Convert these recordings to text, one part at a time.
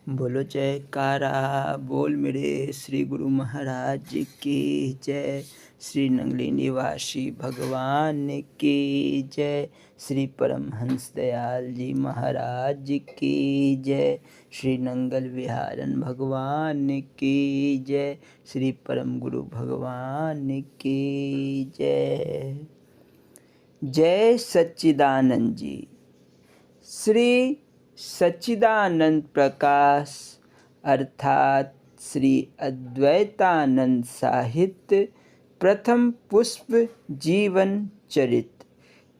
बोलो जयकारा बोल मेरे श्री गुरु महाराज की जय। श्री नंगली निवासी भगवान की जय। श्री परमहंस दयाल जी महाराज की जय। श्री नंगल विहारन भगवान की जय। श्री परम गुरु भगवान की जय। जय सच्चिदानंद जी। श्री सच्चिदानंद प्रकाश अर्थात श्री अद्वैतानंद साहित्य प्रथम पुष्प जीवन चरित।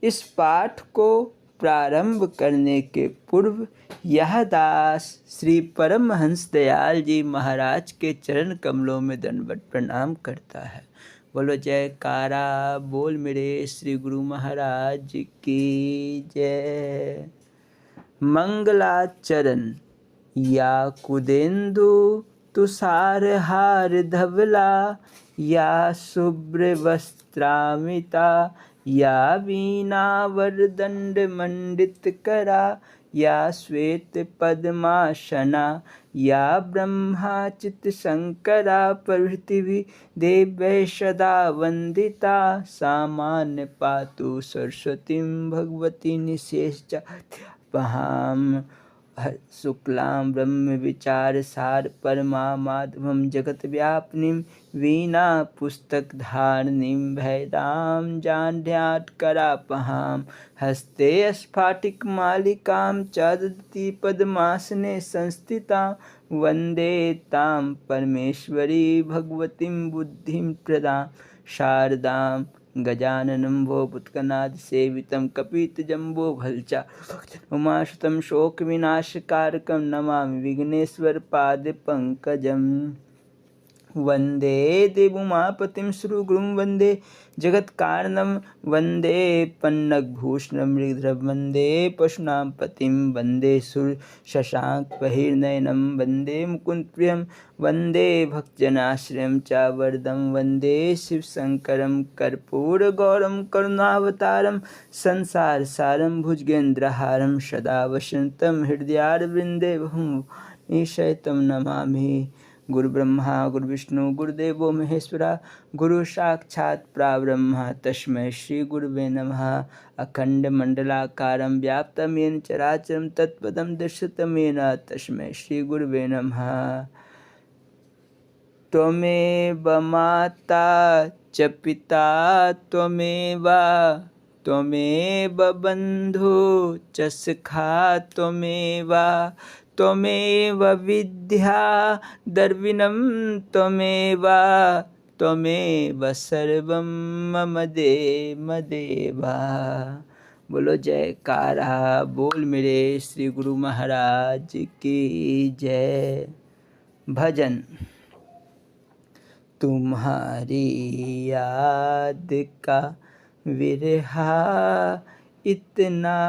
इस पाठ को प्रारंभ करने के पूर्व यह दास श्री परमहंस दयाल जी महाराज के चरण कमलों में दंडवत प्रणाम करता है। बोलो जयकारा बोल मेरे श्री गुरु महाराज की जय। मंगलाचरण या कुदेन्दु तुषारहार धवला या शुभ्र वस्त्रामिता या वीणावरदंड मंडित करा या श्वेत पद्मासना या ब्रह्माचित शंकरा प्रभृति देव्यै सदा वंदिता सामान्य पातु सरस्वतीं भगवती निशेष पहाम शुक्लां ब्रह्म विचार सार परमा माधवम जगत व्यापिनीं वीणा पुस्तक धारणीं भैरां जाड्यात् करापहां हस्ते स्फाटिक मालिकां च ददति पद्मासने संस्थितां वन्दे तां परमेश्वरी भगवतीं बुद्धिं प्रदां शारदां गजाननं भूभुत्कनाद सेवितं कपितजम्बो भल्चा उमाशुतं शोकविनाशकारकं नमामि विघ्नेश्वरपादपङ्कजम्। वन्दे देवोमापतिं श्रीगुरुं वन्दे जगत्कारणं वन्दे पन्नगभूषणं मृगधरं वन्दे पशूनां पतिं वन्दे शशाङ्कबहिर्नयनं वन्दे मुकुन्दप्रियं वन्दे भक्तजनाश्रयं च वरदं वन्दे शिवशङ्करं कर्पूरगौरं करुणावतारं संसारसारं भुजगेन्द्रहारं सदा वसन्तं हृदयारविन्दे भुवनेशयितं नमामि। गुरु ब्रह्मा गुरु विष्णु गुरुदेवो महेश्वरा गुरु साक्षात् परब्रह्म तस्मै श्री गुरुवे नमः। अखंड मंडलाकारं व्याप्तं येन चराचरं तत्पदं दर्शितं येन तस्मै श्री गुरुवे नमः। त्वमेव माता च पिता त्वमेव त्वमेव बन्धु च सखा त्वमेव त्वमेव विद्या द्रविणं त्वमेव त्वमेव सर्वं मम देव। बोलो जयकारा बोल मेरे श्री गुरु महाराज की जय। भजन। तुम्हारी याद का विरहा इतना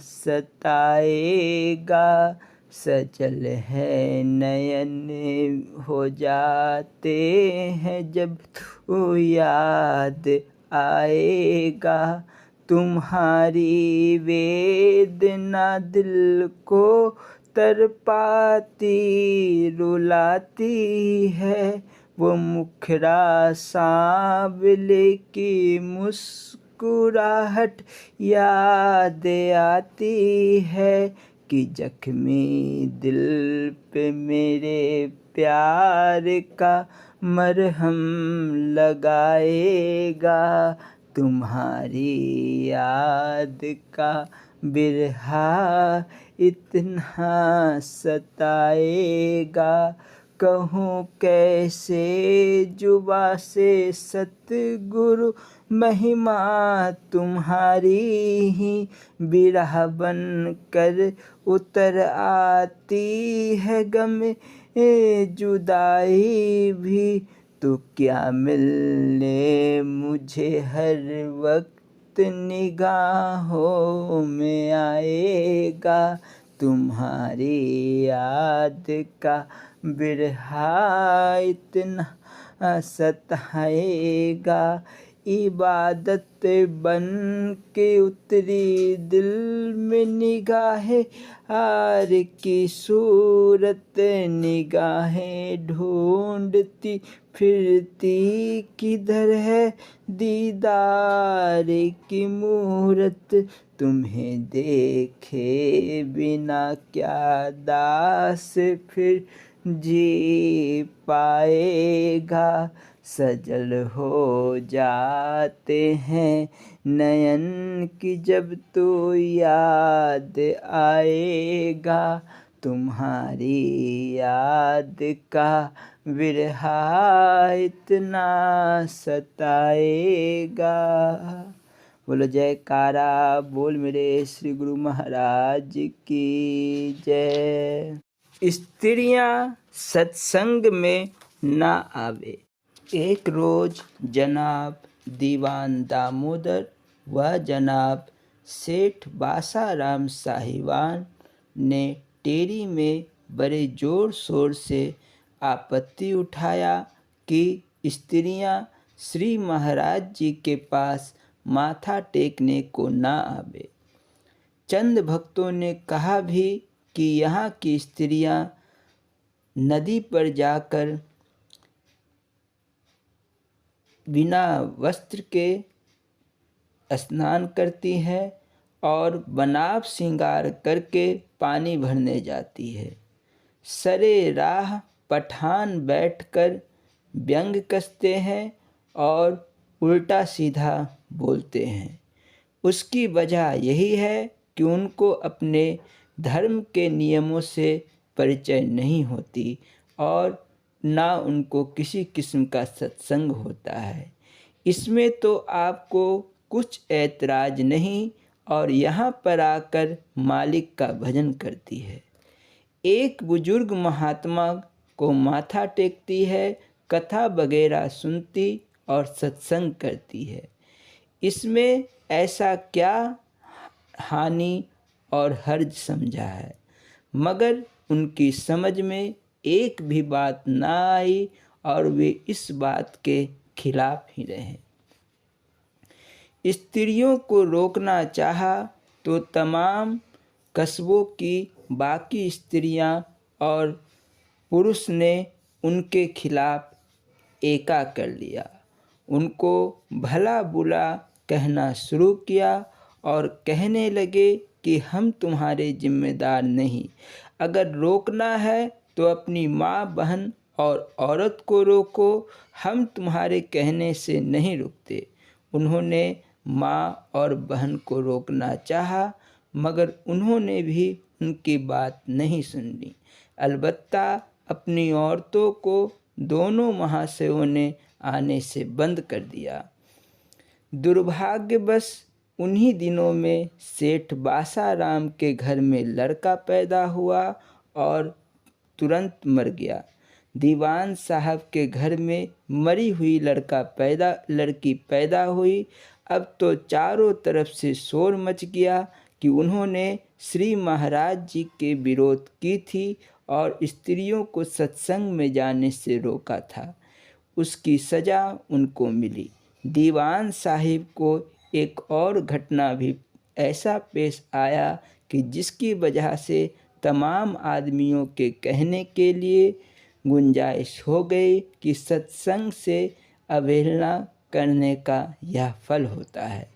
सताएगा सजल है नयन हो जाते हैं जब तू याद आएगा। तुम्हारी वेदना दिल को तरपाती रुलाती है वो मुखरा सांवले की मुस्कुराहट याद आती है कि जख्मी दिल पे मेरे प्यार का मरहम लगाएगा। तुम्हारी याद का बिरहा इतना सताएगा कहूँ कैसे जुबा से सतगुरु महिमा तुम्हारी ही बिरह बन कर उतर आती है गम जुदाई भी। तो क्या मिलने मुझे हर वक्त निगाहों में आएगा। तुम्हारी याद का बिरहा इतना सताएगा इबादत बन के उतरी दिल में निगाहें हार की सूरत निगाहें ढूंढती फिरती किधर है दीदार की मूरत तुम्हें देखे बिना क्या दास फिर जी पाएगा सजल हो जाते हैं नयन की जब तो याद आएगा तुम्हारी याद का विरहा इतना सताएगा। बोलो जयकारा बोल मेरे श्री गुरु महाराज की जय। स्त्रियां सत्संग में ना आवे। एक रोज जनाब दीवान दामोदर व जनाब सेठ बासाराम साहिवान ने टेरी में बड़े जोर शोर से आपत्ति उठाया कि स्त्रियां श्री महाराज जी के पास माथा टेकने को ना आवे। चंद भक्तों ने कहा भी कि यहाँ की स्त्रियां नदी पर जाकर बिना वस्त्र के स्नान करती हैं और बनाव श्रृंगार करके पानी भरने जाती है। सरे राह पठान बैठकर व्यंग कसते हैं और उल्टा सीधा बोलते हैं। उसकी वजह यही है कि उनको अपने धर्म के नियमों से परिचय नहीं होती और ना उनको किसी किस्म का सत्संग होता है। इसमें तो आपको कुछ ऐतराज नहीं और यहाँ पर आकर मालिक का भजन करती है। एक बुजुर्ग महात्मा को माथा टेकती है, कथा वगैरह सुनती और सत्संग करती है। इसमें ऐसा क्या हानि और हर्ज समझा है? मगर उनकी समझ में एक भी बात ना आई और वे इस बात के खिलाफ ही रहे। स्त्रियों को रोकना चाहा तो तमाम कस्बों की बाकी स्त्रियां और पुरुष ने उनके खिलाफ एका कर लिया। उनको भला बुरा कहना शुरू किया और कहने लगे कि हम तुम्हारे जिम्मेदार नहीं। अगर रोकना है तो अपनी माँ बहन और औरत को रोको, हम तुम्हारे कहने से नहीं रुकते। उन्होंने माँ और बहन को रोकना चाहा मगर उन्होंने भी उनकी बात नहीं सुनी। अलबत्ता अपनी औरतों को दोनों महाशयों ने आने से बंद कर दिया। दुर्भाग्यवश उन्हीं दिनों में सेठ बासाराम के घर में लड़का पैदा हुआ और तुरंत मर गया। दीवान साहब के घर में मरी हुई लड़की पैदा हुई। अब तो चारों तरफ से शोर मच गया कि उन्होंने श्री महाराज जी के विरोध की थी और स्त्रियों को सत्संग में जाने से रोका था। उसकी सज़ा उनको मिली। दीवान साहिब को एक और घटना भी ऐसा पेश आया कि जिसकी वजह से तमाम आदमियों के कहने के लिए गुंजाइश हो गई कि सत्संग से अवहेलना करने का यह फल होता है।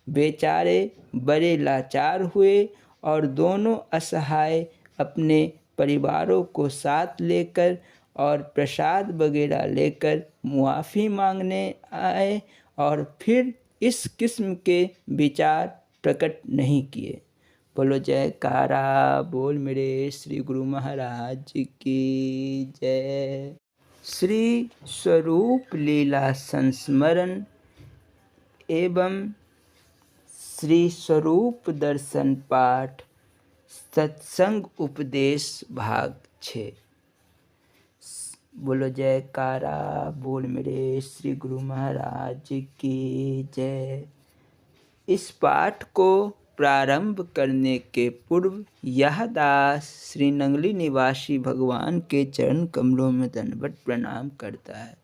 बेचारे बड़े लाचार हुए और दोनों असहाय अपने परिवारों को साथ लेकर और प्रसाद वगैरह लेकर मुआफ़ी मांगने आए और फिर इस किस्म के विचार प्रकट नहीं किए। बोलो जयकारा बोल मेरे श्री गुरु महाराज की जय। श्री स्वरूप लीला संस्मरण एवं श्री स्वरूप दर्शन पाठ सत्संग उपदेश भाग 6। बोलो जयकारा बोल मेरे श्री गुरु महाराज की जय। इस पाठ को प्रारंभ करने के पूर्व यह दास श्री नंगली निवासी भगवान के चरण कमलों में दंडवत प्रणाम करता है।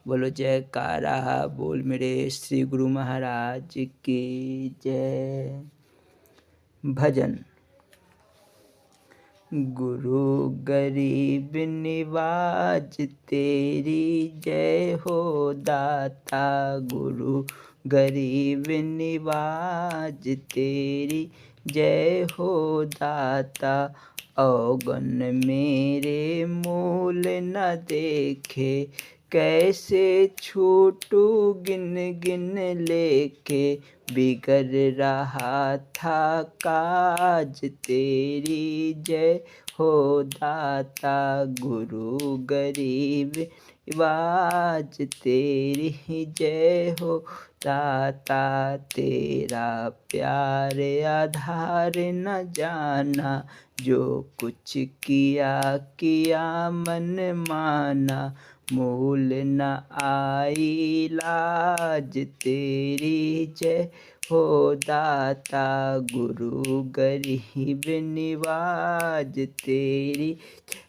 बोलो जयकारा बोल मेरे श्री गुरु महाराज की जय। भजन। गुरु गरीब निवाज तेरी जय हो दाता, गुरु गरीब निवाज तेरी जय हो दाता। अवगुण मेरे मूल न देखे, कैसे छूटू गिन गिन लेके। बिगड़ रहा था काज तेरी जय हो दाता, गुरु गरीब निवाज तेरी जय हो दाता। तेरा प्यार आधार न जाना, जो कुछ किया किया मन माना। मूल न आई लाज तेरी जय हो दाता, गुरु गरीब निवाज तेरी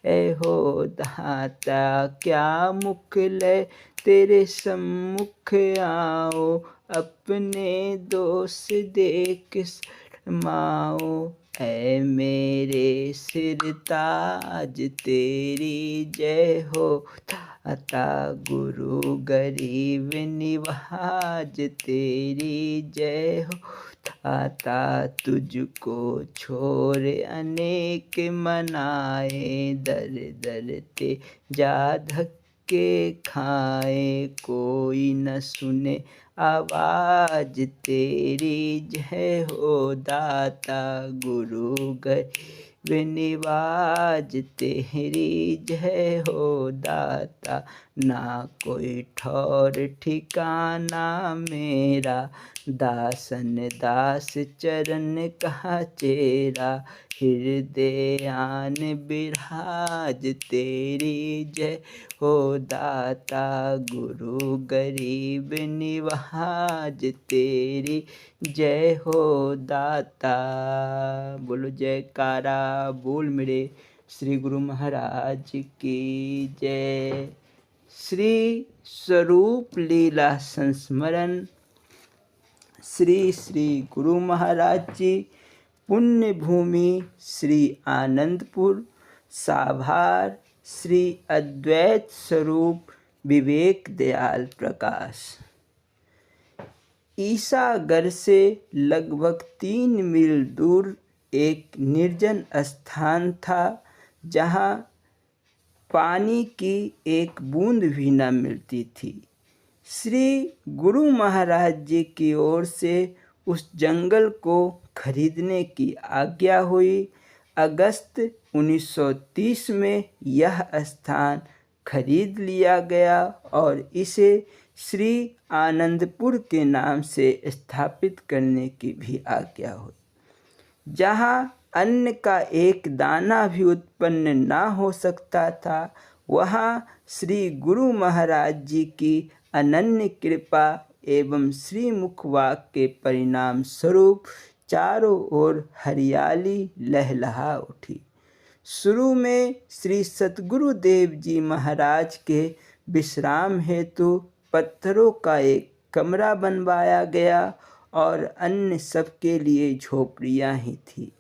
जय हो दाता। क्या मुख ले तेरे सम्मुख आओ, अपने दोष देख शर्माओ। ऐ मेरे सिर ताज तेरी जय हो दाता, गुरु गरीब निवाज तेरी जय हो दाता। तुझको छोड़ अनेक मनाए, दर दर ते जा धक्के खाए। कोई न सुने आवाज तेरी जय हो दाता, गुरु गरीब निवाज तेरी जय हो दाता। ना कोई ठौर ठिकाना मेरा, दासन दास चरण का चेरा। हृदय आन बिराज तेरी जय हो दाता, गुरु गरीब निवाज तेरी जय हो दाता। बोलो जयकारा बोल मेरे श्री गुरु महाराज की जय। श्री स्वरूप लीला संस्मरण। श्री श्री गुरु महाराज जी, पुण्य भूमि श्री आनंदपुर, साभार श्री अद्वैत स्वरूप विवेक दयाल प्रकाश। ईसागढ़ से लगभग 3 मील दूर एक निर्जन स्थान था, जहाँ पानी की एक बूंद भी न मिलती थी। श्री गुरु महाराज जी की ओर से उस जंगल को खरीदने की आज्ञा हुई। अगस्त 1930 में यह स्थान खरीद लिया गया और इसे श्री आनंदपुर के नाम से स्थापित करने की भी आज्ञा हुई। जहाँ अन्न का एक दाना भी उत्पन्न ना हो सकता था, वहाँ श्री गुरु महाराज जी की अनन्य कृपा एवं श्रीमुख वाक के परिणाम स्वरूप चारों ओर हरियाली लहलहा उठी। शुरू में श्री सतगुरु देव जी महाराज के विश्राम हेतु पत्थरों का एक कमरा बनवाया गया और अन्य सबके लिए झोपड़ियाँ ही थी।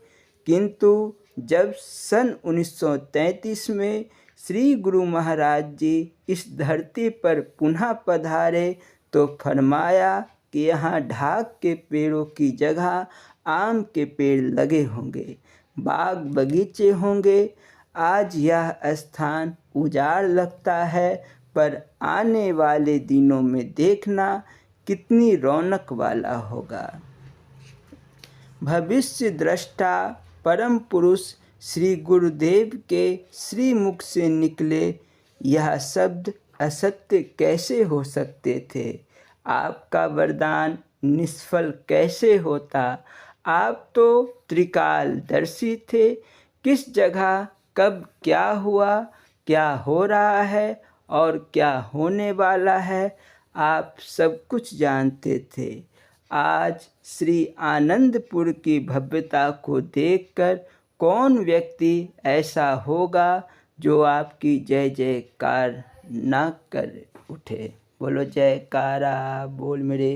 किंतु जब सन 1933 में श्री गुरु महाराज जी इस धरती पर पुनः पधारे तो फरमाया कि यहाँ ढाक के पेड़ों की जगह आम के पेड़ लगे होंगे, बाग बगीचे होंगे। आज यह स्थान उजाड़ लगता है, पर आने वाले दिनों में देखना कितनी रौनक वाला होगा। भविष्य दृष्टा परम पुरुष श्री गुरुदेव के श्री मुख से निकले यह शब्द असत्य कैसे हो सकते थे? आपका वरदान निष्फल कैसे होता? आप तो त्रिकालदर्शी थे। किस जगह कब क्या हुआ, क्या हो रहा है और क्या होने वाला है, आप सब कुछ जानते थे। आज श्री आनंदपुर की भव्यता को देखकर कौन व्यक्ति ऐसा होगा जो आपकी जय जयकार न कर उठे। बोलो जयकारा बोल मेरे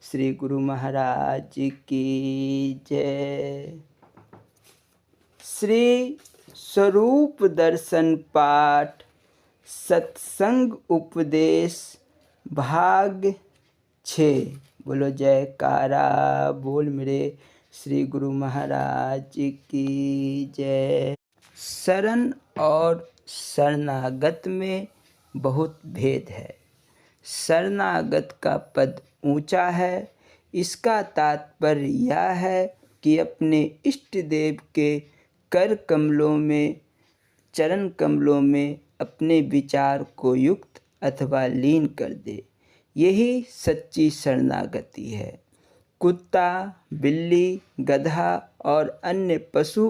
श्री गुरु महाराज की जय। श्री स्वरूप दर्शन पाठ सत्संग उपदेश भाग 6। बोलो जयकारा बोल मेरे श्री गुरु महाराज की जय। शरण और शरणागत में बहुत भेद है। शरणागत का पद ऊंचा है। इसका तात्पर्य यह है कि अपने इष्ट देव के कर कमलों में, चरण कमलों में अपने विचार को युक्त अथवा लीन कर दे। यही सच्ची शरणागति है। कुत्ता, बिल्ली, गधा और अन्य पशु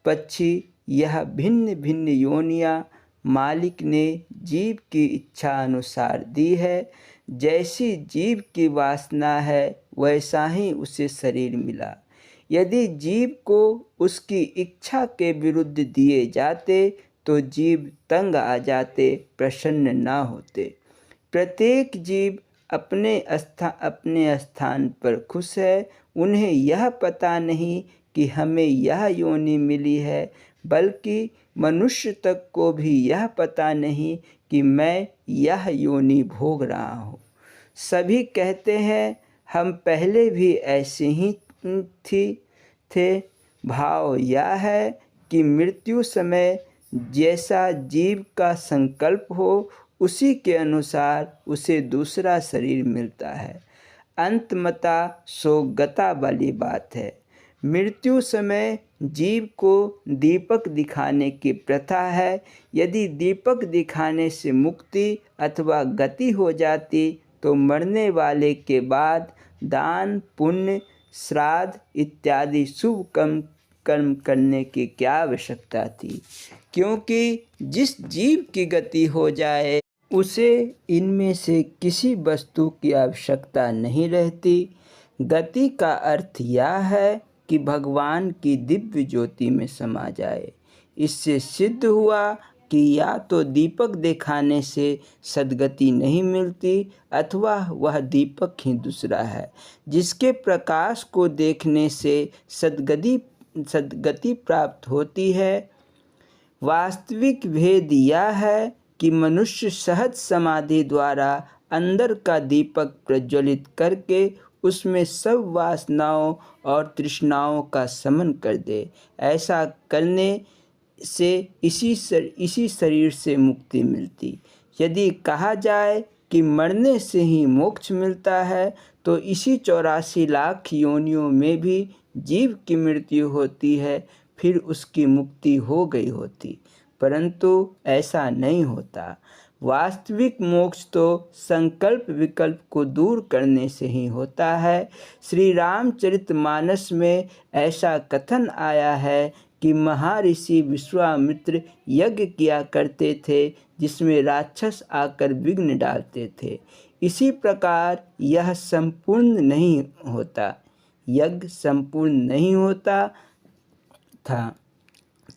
पक्षी, यह भिन्न भिन्न योनियां मालिक ने जीव की इच्छा अनुसार दी है। जैसी जीव की वासना है वैसा ही उसे शरीर मिला। यदि जीव को उसकी इच्छा के विरुद्ध दिए जाते तो जीव तंग आ जाते, प्रसन्न न होते। प्रत्येक जीव अपने स्थान पर खुश है। उन्हें यह पता नहीं कि हमें यह योनि मिली है, बल्कि मनुष्य तक को भी यह पता नहीं कि मैं यह योनि भोग रहा हूँ। सभी कहते हैं हम पहले भी ऐसे ही थे। भाव यह है कि मृत्यु समय जैसा जीव का संकल्प हो उसी के अनुसार उसे दूसरा शरीर मिलता है। अंतमता सो गता वाली बात है। मृत्यु समय जीव को दीपक दिखाने की प्रथा है। यदि दीपक दिखाने से मुक्ति अथवा गति हो जाती तो मरने वाले के बाद दान, पुण्य, श्राद्ध इत्यादि शुभ कर्म करने की क्या आवश्यकता थी, क्योंकि जिस जीव की गति हो जाए उसे इनमें से किसी वस्तु की आवश्यकता नहीं रहती। गति का अर्थ यह है कि भगवान की दिव्य ज्योति में समा जाए। इससे सिद्ध हुआ कि या तो दीपक दिखाने से सद्गति नहीं मिलती अथवा वह दीपक ही दूसरा है जिसके प्रकाश को देखने से सद्गति प्राप्त होती है। वास्तविक भेद यह है कि मनुष्य सहज समाधि द्वारा अंदर का दीपक प्रज्वलित करके उसमें सब वासनाओं और तृष्णाओं का शमन कर दे। ऐसा करने से इसी शरीर से मुक्ति मिलती। यदि कहा जाए कि मरने से ही मोक्ष मिलता है तो इसी 84 लाख योनियों में भी जीव की मृत्यु होती है, फिर उसकी मुक्ति हो गई होती, परंतु ऐसा नहीं होता। वास्तविक मोक्ष तो संकल्प विकल्प को दूर करने से ही होता है। श्री रामचरितमानस में ऐसा कथन आया है कि महर्षि विश्वामित्र यज्ञ किया करते थे जिसमें राक्षस आकर विघ्न डालते थे। इसी प्रकार यह संपूर्ण नहीं होता, यज्ञ संपूर्ण नहीं होता था।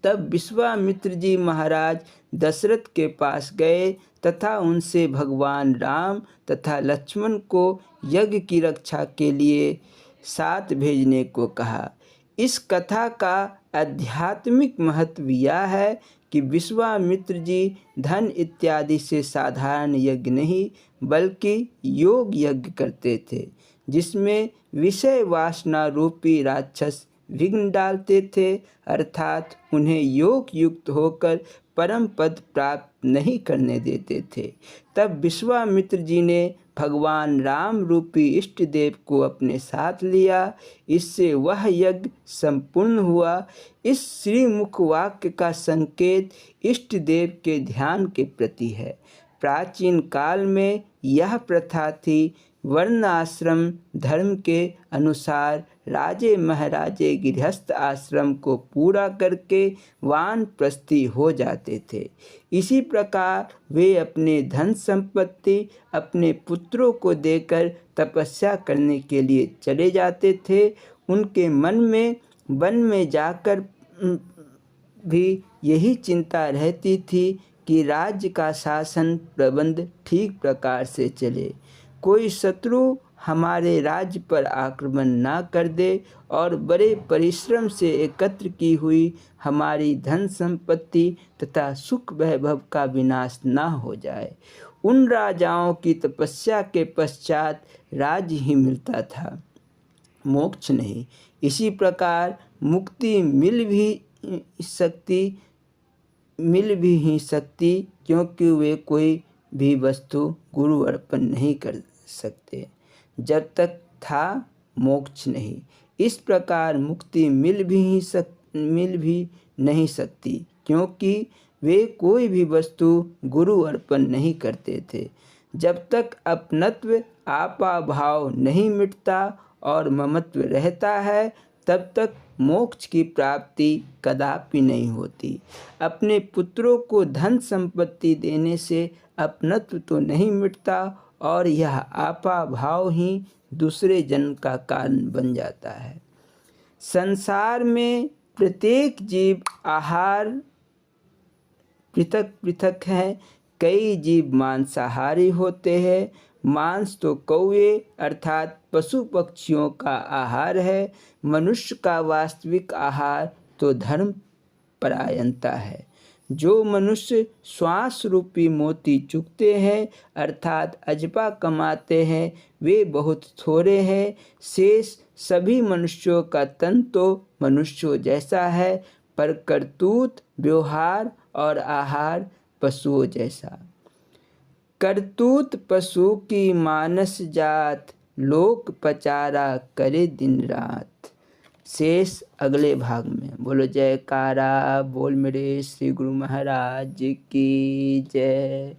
तब विश्वामित्र जी महाराज दशरथ के पास गए तथा उनसे भगवान राम तथा लक्ष्मण को यज्ञ की रक्षा के लिए साथ भेजने को कहा। इस कथा का आध्यात्मिक महत्व यह है कि विश्वामित्र जी धन इत्यादि से साधारण यज्ञ नहीं बल्कि योग यज्ञ करते थे, जिसमें विषय वासना रूपी राक्षस विघ्न डालते थे, अर्थात उन्हें योग युक्त होकर परम पद प्राप्त नहीं करने देते थे। तब विश्वामित्र जी ने भगवान राम रूपी इष्ट देव को अपने साथ लिया। इससे वह यज्ञ संपूर्ण हुआ। इस श्रीमुख वाक्य का संकेत इष्ट देव के ध्यान के प्रति है। प्राचीन काल में यह प्रथा थी। वर्ण आश्रम धर्म के अनुसार राजे महाराजे गृहस्थ आश्रम को पूरा करके वानप्रस्थी हो जाते थे। इसी प्रकार वे अपने धन संपत्ति अपने पुत्रों को देकर तपस्या करने के लिए चले जाते थे। उनके मन में वन में जाकर भी यही चिंता रहती थी कि राज्य का शासन प्रबंध ठीक प्रकार से चले, कोई शत्रु हमारे राज्य पर आक्रमण ना कर दे और बड़े परिश्रम से एकत्र की हुई हमारी धन संपत्ति तथा सुख वैभव का विनाश ना हो जाए। उन राजाओं की तपस्या के पश्चात राज्य ही मिलता था, मोक्ष नहीं। इसी प्रकार मुक्ति मिल भी ही सकती, क्योंकि वे कोई भी वस्तु गुरु अर्पण नहीं कर सकते जब तक था मोक्ष नहीं। इस प्रकार मुक्ति मिल भी नहीं सकती, क्योंकि वे कोई भी वस्तु गुरु अर्पण नहीं करते थे। जब तक अपनत्व आपा भाव नहीं मिटता और ममत्व रहता है, तब तक मोक्ष की प्राप्ति कदापि नहीं होती। अपने पुत्रों को धन संपत्ति देने से अपनत्व तो नहीं मिटता और यह आपा भाव ही दूसरे जन्म का कारण बन जाता है। संसार में प्रत्येक जीव आहार पृथक पृथक है। कई जीव मांसाहारी होते हैं। मांस तो कौवे अर्थात पशु पक्षियों का आहार है। मनुष्य का वास्तविक आहार तो धर्म परायणता है। जो मनुष्य श्वास रूपी मोती चुगते हैं अर्थात अजपा कमाते हैं, वे बहुत थोड़े हैं। शेष सभी मनुष्यों का तन तो मनुष्यों जैसा है, पर करतूत व्यवहार और आहार पशुओं जैसा। करतूत पशु की मानस जात, लोक पचारा करे दिन रात। शेष अगले भाग में। बोलो जयकारा बोल मेरे श्री गुरु महाराज की जय।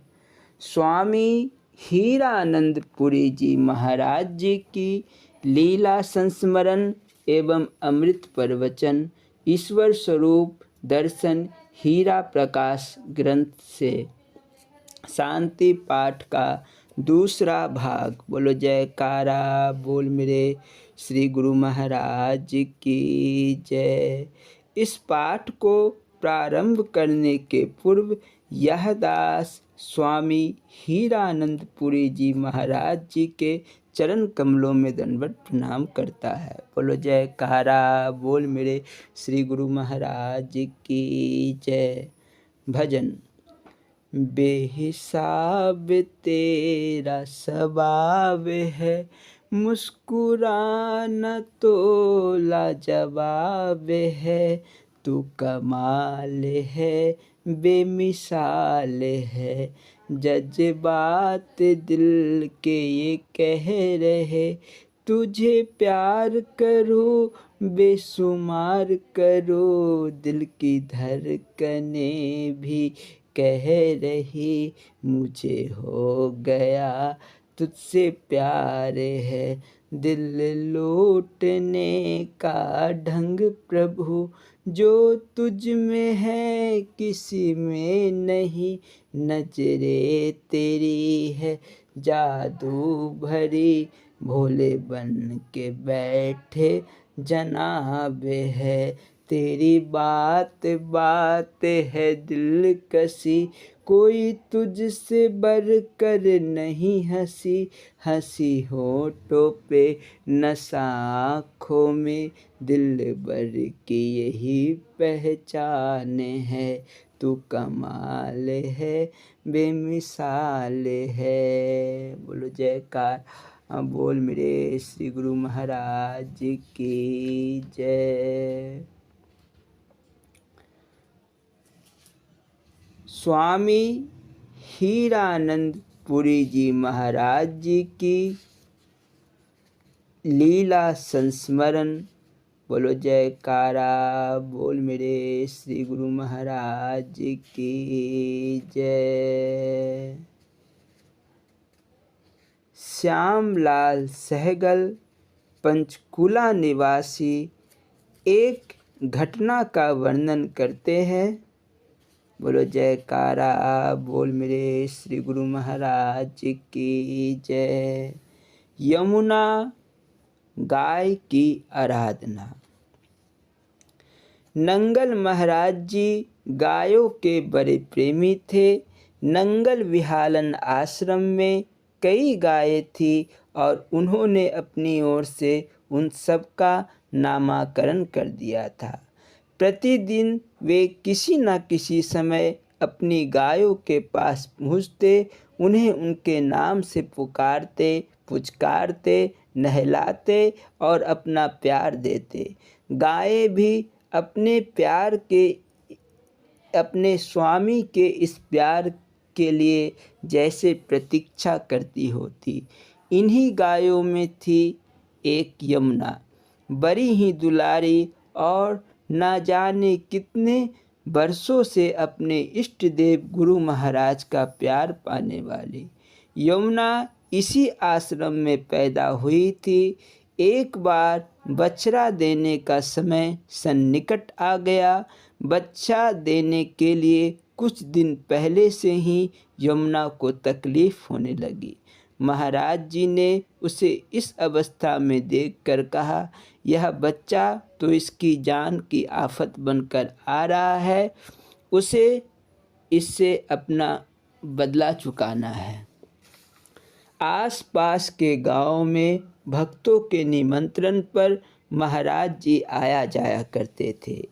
स्वामी हीरानंद पुरी जी महाराज जी की लीला संस्मरण एवं अमृत प्रवचन ईश्वर स्वरूप दर्शन हीरा प्रकाश ग्रंथ से शांति पाठ का दूसरा भाग। बोलो जयकारा बोल मेरे श्री गुरु महाराज की जय। इस पाठ को प्रारंभ करने के पूर्व यह दास स्वामी हीरानंद पुरी जी महाराज जी के चरण कमलों में दंडवत प्रणाम करता है। बोलो जयकारा बोल मेरे श्री गुरु महाराज की जय। भजन। बेहिसाब तेरा स्वभाव है, मुस्कुराना तो लाजवाब है। तू कमाल है बेमिसाल है, जज्बात दिल के ये कह रहे। तुझे प्यार करो बेशुमार करो, दिल की धड़कनें भी कह रही। मुझे हो गया तुझसे प्यार है, दिल लौटने का ढंग प्रभु। जो तुझ में है किसी में नहीं, नजरे तेरी है जादू भरी। भोले बन के बैठे जनाब है, तेरी बात बात है दिल कसी। कोई तुझसे बढ़कर नहीं हंसी, हंसी होठों पे नशा आँखों में। दिल भर की यही पहचान है, तू कमाल है बेमिसाल है। बोलो जयकार बोल मेरे श्री गुरु महाराज की जय। स्वामी हीरानंद पुरी जी महाराज जी की लीला संस्मरण। बोलो जयकारा बोल मेरे श्री गुरु महाराज की जय। श्यामलाल सहगल पंचकुला निवासी एक घटना का वर्णन करते हैं। बोलो जयकारा बोल मेरे श्री गुरु महाराज की जय। यमुना गाय की आराधना। नंगल महाराज जी गायों के बड़े प्रेमी थे। नंगल विहालन आश्रम में कई गायें थी और उन्होंने अपनी ओर से उन सब का नामकरण कर दिया था। प्रतिदिन वे किसी न किसी समय अपनी गायों के पास पहुँचते, उन्हें उनके नाम से पुकारते, पुचकारते, नहलाते और अपना प्यार देते। गायें भी अपने स्वामी के इस प्यार के लिए जैसे प्रतीक्षा करती होती। इन्हीं गायों में थी एक यमुना, बड़ी ही दुलारी और ना जाने कितने वर्षों से अपने इष्ट देव गुरु महाराज का प्यार पाने वाली। यमुना इसी आश्रम में पैदा हुई थी। एक बार बछड़ा देने का समय सन्निकट आ गया। बच्चा देने के लिए कुछ दिन पहले से ही यमुना को तकलीफ होने लगी। महाराज जी ने उसे इस अवस्था में देखकर कहा, यह बच्चा तो इसकी जान की आफत बनकर आ रहा है, उसे इससे अपना बदला चुकाना है। आसपास के गांव में भक्तों के निमंत्रण पर महाराज जी आया जाया करते थे।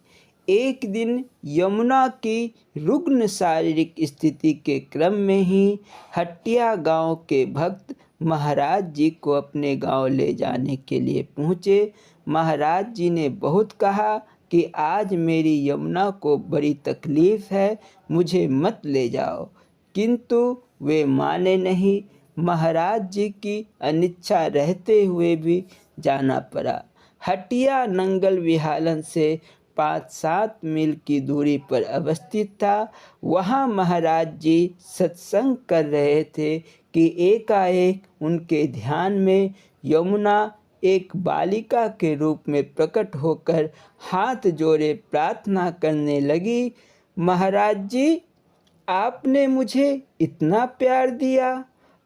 एक दिन यमुना की रुग्ण शारीरिक स्थिति के क्रम में ही हट्टिया गांव के भक्त महाराज जी को अपने गांव ले जाने के लिए पहुँचे। महाराज जी ने बहुत कहा कि आज मेरी यमुना को बड़ी तकलीफ़ है, मुझे मत ले जाओ, किंतु वे माने नहीं। महाराज जी की अनिच्छा रहते हुए भी जाना पड़ा। हटिया नंगल विहालन से 5-7 मील की दूरी पर अवस्थित था। वहाँ महाराज जी सत्संग कर रहे थे कि एकाएक उनके ध्यान में यमुना एक बालिका के रूप में प्रकट होकर हाथ जोड़े प्रार्थना करने लगी। महाराज जी, आपने मुझे इतना प्यार दिया,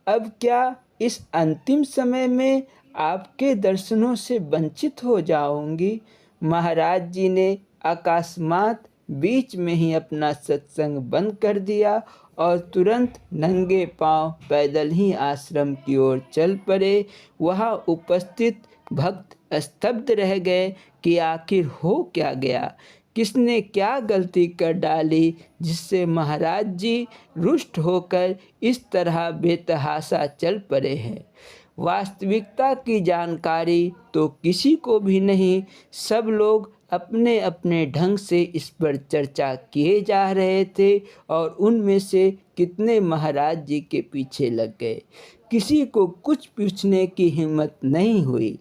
अब क्या इस अंतिम समय में आपके दर्शनों से वंचित हो जाऊंगी। महाराज जी ने अकस्मात बीच में ही अपना सत्संग बंद कर दिया और तुरंत नंगे पांव पैदल ही आश्रम की ओर चल पड़े। वहाँ उपस्थित भक्त स्तब्ध रह गए कि आखिर हो क्या गया, किसने क्या गलती कर डाली जिससे महाराज जी रुष्ट होकर इस तरह बेतहाशा चल पड़े हैं। वास्तविकता की जानकारी तो किसी को भी नहीं। सब लोग अपने अपने ढंग से इस पर चर्चा किए जा रहे थे और उनमें से कितने महाराज जी के पीछे लग गए। किसी को कुछ पूछने की हिम्मत नहीं हुई।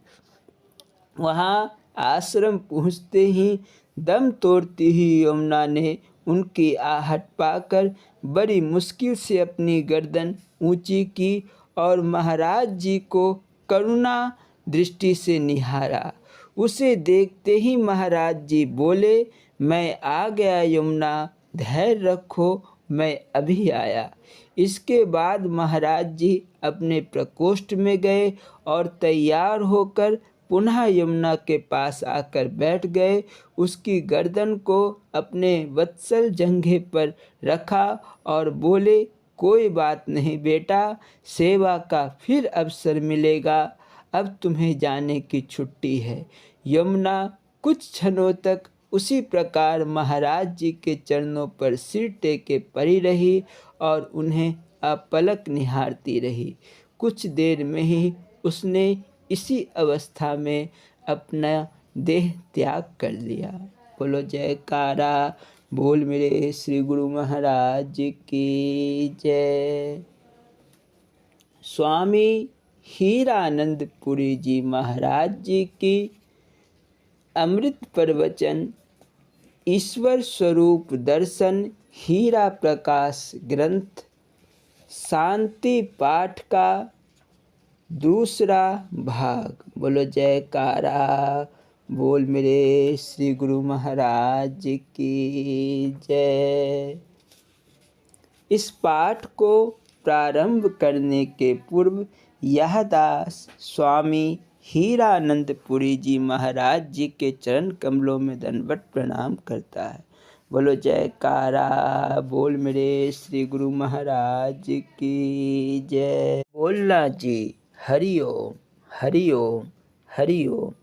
वहाँ आश्रम पहुँचते ही दम तोड़ती ही यमुना ने उनकी आहट पाकर बड़ी मुश्किल से अपनी गर्दन ऊंची की और महाराज जी को करुणा दृष्टि से निहारा। उसे देखते ही महाराज जी बोले, मैं आ गया यमुना, धैर्य रखो, मैं अभी आया। इसके बाद महाराज जी अपने प्रकोष्ठ में गए और तैयार होकर पुनः यमुना के पास आकर बैठ गए। उसकी गर्दन को अपने वत्सल जंघे पर रखा और बोले, कोई बात नहीं बेटा, सेवा का फिर अवसर मिलेगा, अब तुम्हें जाने की छुट्टी है। यमुना कुछ क्षणों तक उसी प्रकार महाराज जी के चरणों पर सिर टेके पड़ी रही और उन्हें अपलक निहारती रही। कुछ देर में ही उसने इसी अवस्था में अपना देह त्याग कर लिया। बोलो जयकारा, बोल मेरे श्री गुरु महाराज जी की जय। स्वामी हीरानंदपुरी जी महाराज जी की अमृत प्रवचन ईश्वर स्वरूप दर्शन हीरा प्रकाश ग्रंथ शांति पाठ का दूसरा भाग। बोलो जयकारा, बोल मेरे श्री गुरु महाराज जी की जय। इस पाठ को प्रारंभ करने के पूर्व यह दास स्वामी हीरानंदपुरी जी महाराज जी के चरण कमलों में दंडवत प्रणाम करता है। बोलो जयकारा, बोल मेरे श्री गुरु महाराज की जय। बोलना जी, हरि ओम हरि ओम हरि ओम।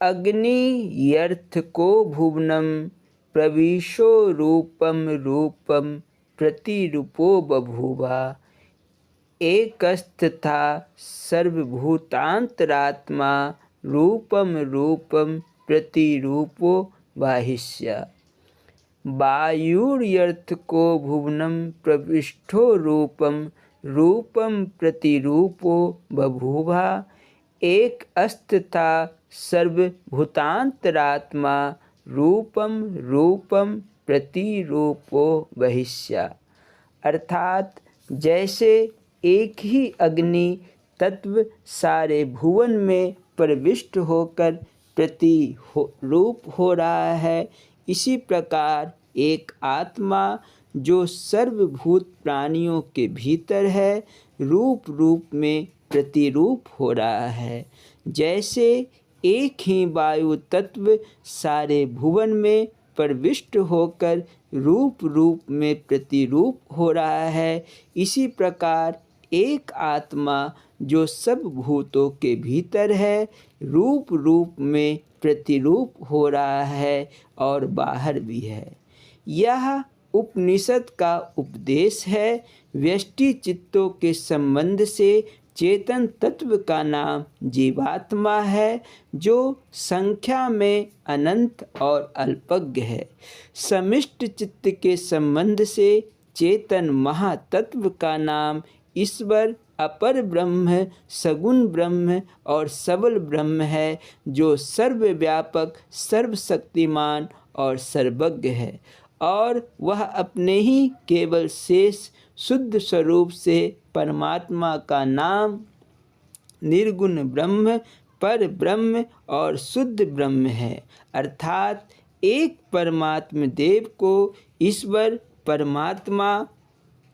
अग्नि यर्थ को भुवनम प्रविशो रूपम रूपम प्रतिरूपो बभूवा। एकस्तथा सर्वभूतांतरात्मा रूपम रूपम प्रतिरूपो बाहिष्य। वायुर्यर्थ को भुवनम प्रविष्टो रूपम रूपम प्रतिरूपो बभूवा। एक अस्तथा सर्वभूतांतरात्मा रूपम रूपम प्रतिरूपो बहिष्य। अर्थात जैसे एक ही अग्नि तत्व सारे भुवन में प्रविष्ट होकर रूप हो रहा है, इसी प्रकार एक आत्मा जो सर्वभूत प्राणियों के भीतर है रूप रूप में प्रतिरूप हो रहा है। जैसे एक ही वायु तत्व सारे भुवन में प्रविष्ट होकर रूप रूप में प्रतिरूप हो रहा है, इसी प्रकार एक आत्मा जो सब भूतों के भीतर है रूप रूप में प्रतिरूप हो रहा है और बाहर भी है। यह उपनिषद का उपदेश है। व्यष्टि चित्तों के संबंध से चेतन तत्व का नाम जीवात्मा है, जो संख्या में अनंत और अल्पज्ञ है। समिष्ट चित्त के संबंध से चेतन महातत्व का नाम ईश्वर, अपर ब्रह्म, सगुण ब्रह्म और सबल ब्रह्म है, जो सर्वव्यापक, सर्वशक्तिमान और सर्वज्ञ है। और वह अपने ही केवल शेष शुद्ध स्वरूप से परमात्मा का नाम निर्गुण ब्रह्म, पर ब्रह्म और शुद्ध ब्रह्म है। अर्थात एक परमात्म देव को ईश्वर, परमात्मा,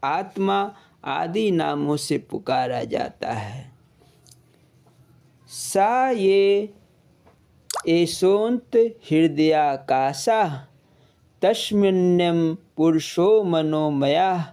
आत्मा आदि नामों से पुकारा जाता है। सा ये एषोऽन्त हृदयाकाशः तस्मिन्नं पुरुषो मनोमयः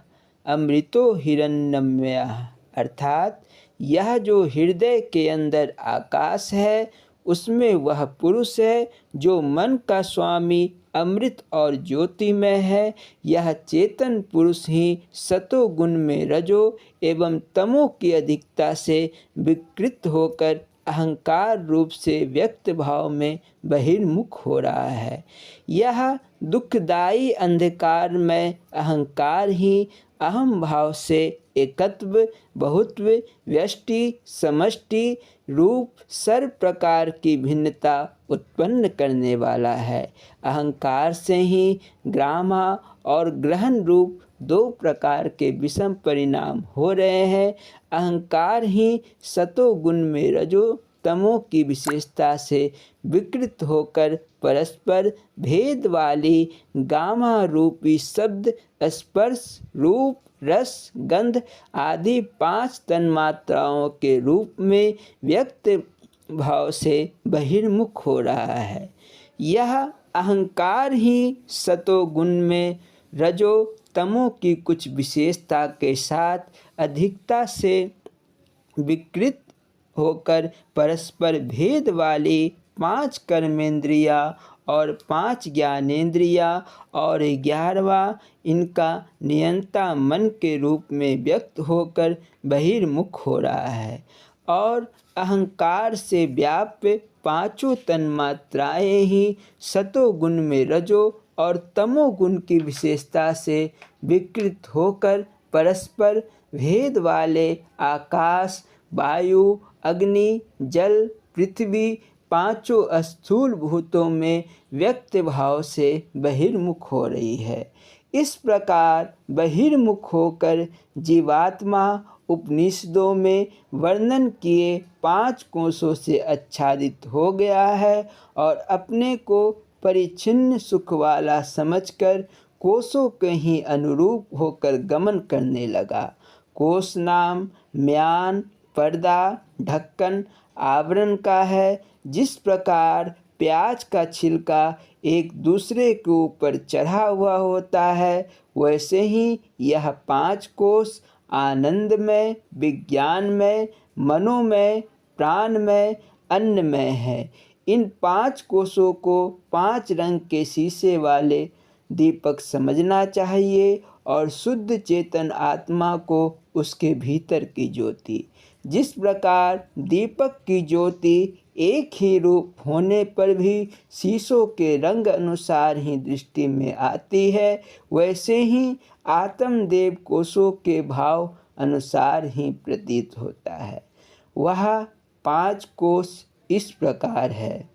अमृतो हिरण्यमयः। अर्थात यह जो हृदय के अंदर आकाश है, उसमें वह पुरुष है जो मन का स्वामी, अमृत और ज्योतिमय है। यह चेतन पुरुष ही सतोगुण में रजो एवं तमो की अधिकता से विकृत होकर अहंकार रूप से व्यक्त भाव में बहिर्मुख हो रहा है। यह दुखदायी अंधकार में अहंकार ही अहम भाव से एकत्व, बहुत्व, व्यष्टि, समष्टि रूप सर्व प्रकार की भिन्नता उत्पन्न करने वाला है। अहंकार से ही ग्रामा और ग्रहण रूप दो प्रकार के विषम परिणाम हो रहे हैं। अहंकार ही सतोगुण में रजो तमो की विशेषता से विकृत होकर परस्पर भेद वाली गामा रूपी शब्द, स्पर्श, रूप, रस, गंध आदि 5 तन्मात्राओं के रूप में व्यक्त भाव से बहिर्मुख हो रहा है। यह अहंकार ही सतोगुण में रजो तमो की कुछ विशेषता के साथ अधिकता से विकृत होकर परस्पर भेद वाली 5 कर्मेंद्रिया और 5 ज्ञानेंद्रिया और 11वां इनका नियंता मन के रूप में व्यक्त होकर बहिर्मुख हो रहा है। और अहंकार से व्याप्य 5 तन्मात्राएं ही सतोगुण में रजो और तमोगुण की विशेषता से विकृत होकर परस्पर भेद वाले आकाश, वायु, अग्नि, जल, पृथ्वी 5 स्थूल भूतों में व्यक्त भाव से बहिर्मुख हो रही है। इस प्रकार बहिर्मुख होकर जीवात्मा उपनिषदों में वर्णन किए 5 कोशों से आच्छादित हो गया है और अपने को परिच्छिन्न सुख वाला समझकर कोशों के ही अनुरूप होकर गमन करने लगा। कोश नाम म्यान, पर्दा, ढक्कन, आवरण का है। जिस प्रकार प्याज का छिलका एक दूसरे के ऊपर चढ़ा हुआ होता है, वैसे ही यह 5 कोश आनंदमय, विज्ञानमय, मनोमय, प्राणमय, अन्नमय है। इन 5 कोशों को 5 रंग के शीशे वाले दीपक समझना चाहिए और शुद्ध चेतन आत्मा को उसके भीतर की ज्योति। जिस प्रकार दीपक की ज्योति एक ही रूप होने पर भी शीशों के रंग अनुसार ही दृष्टि में आती है, वैसे ही आत्मदेव कोशों के भाव अनुसार ही प्रतीत होता है। वह 5 कोश इस प्रकार है।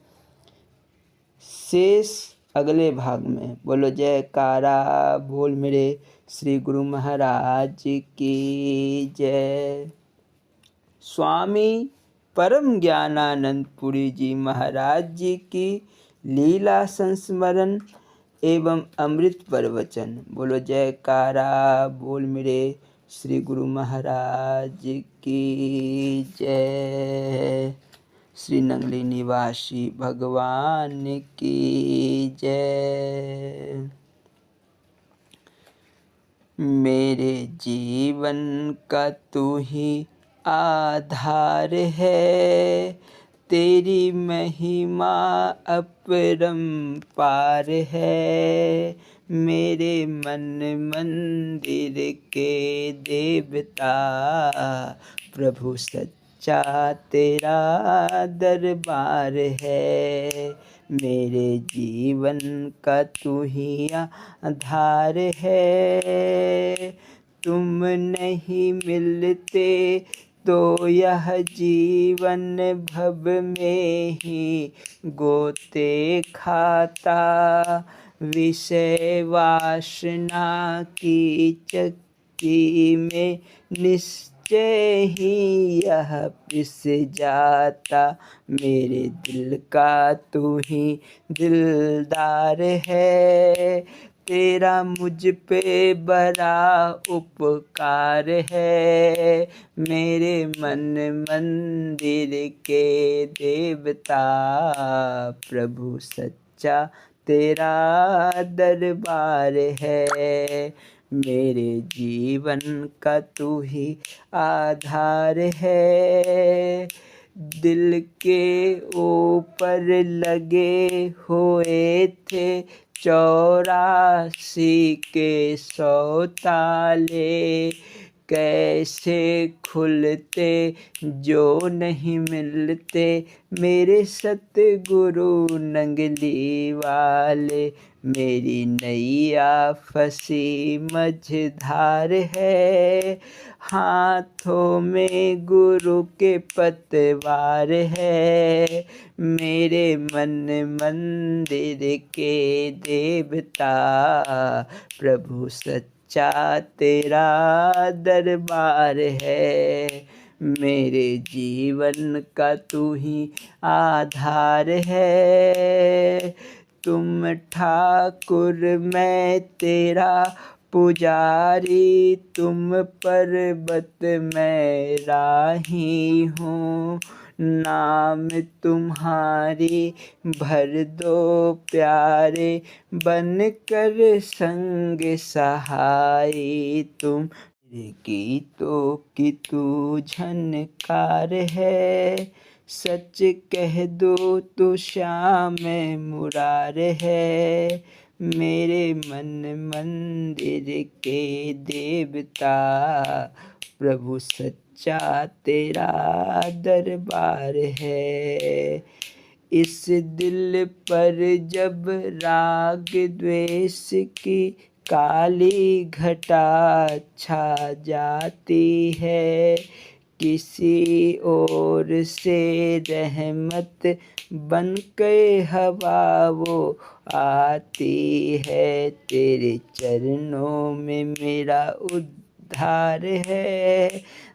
शेष अगले भाग में। बोलो जयकारा बोल मेरे श्री गुरु महाराज की जय। स्वामी परम ज्ञानानंद पुरी जी महाराज जी की लीला संस्मरण एवं अमृत प्रवचन। बोलो जयकारा बोल मेरे श्री गुरु महाराज की जय। श्री नंगली निवासी भगवान की जय। मेरे जीवन का तू ही आधार है, तेरी महिमा अपरंपार है। मेरे मन मंदिर के देवता, प्रभु सच्चा तेरा दरबार है। मेरे जीवन का तू ही आधार है, तुम नहीं मिलते तो यह जीवन भव में ही गोते खाता। विषय वासना की चक्की में निश्चय ही यह पिस जाता। मेरे दिल का तू ही दिलदार है, तेरा मुझ पे बड़ा उपकार है। मेरे मन मंदिर के देवता, प्रभु सच्चा तेरा दरबार है। मेरे जीवन का तू ही आधार है, दिल के ऊपर लगे हुए थे 84 के 100 ताले। कैसे खुलते जो नहीं मिलते मेरे सतगुरु नंगली वाले। मेरी नैया फंसी मझधार है, हाथों में गुरु के पतवार है। मेरे मन मंदिर के देवता, प्रभु सच्चा तेरा दरबार है। मेरे जीवन का तू ही आधार है, तुम ठाकुर मैं तेरा पुजारी। तुम पर्वत मैं राही हूँ, नाम तुम्हारी भर दो प्यारे। बनकर संग सहाई तुम, मेरे गीतों की तू झनकार है। सच कह दो तो श्याम मुरार है। मेरे मन मंदिर के देवता, प्रभु सच्चा तेरा दरबार है। इस दिल पर जब राग द्वेष की काली घटा छा जाती है, किसी ओर से रहमत बन के हवा वो आती है। तेरे चरणों में मेरा उद्धार है,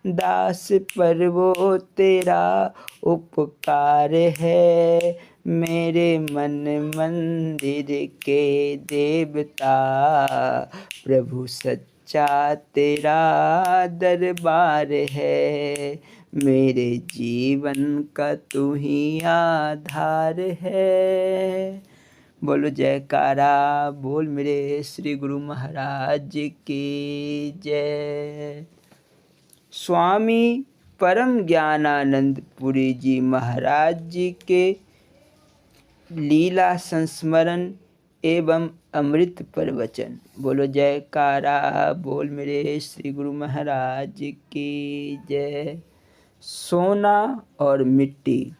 दास पर वो तेरा उपकार है। मेरे मन मंदिर के देवता, प्रभु सच्चा तेरा दरबार है। मेरे जीवन का तू ही आधार है। बोलो जयकारा बोल मेरे श्री गुरु महाराज की जय। स्वामी परम ज्ञानानंद पुरी जी महाराज जी के लीला संस्मरण एवं अमृत प्रवचन। बोलो जयकारा बोल मेरे श्री गुरु महाराज की जय। सोना और मिट्टी।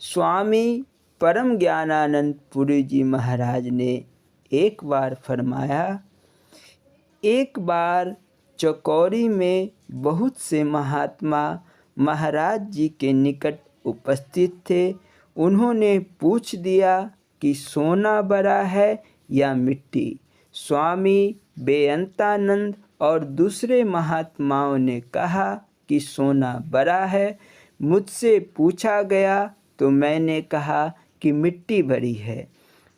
स्वामी परम ज्ञानानंद पुरी जी महाराज ने एक बार फरमाया, एक बार चौकोरी में बहुत से महात्मा महाराज जी के निकट उपस्थित थे। उन्होंने पूछ दिया कि सोना बड़ा है या मिट्टी। स्वामी बेअंतानंद और दूसरे महात्माओं ने कहा कि सोना बड़ा है। मुझसे पूछा गया तो मैंने कहा कि मिट्टी बड़ी है।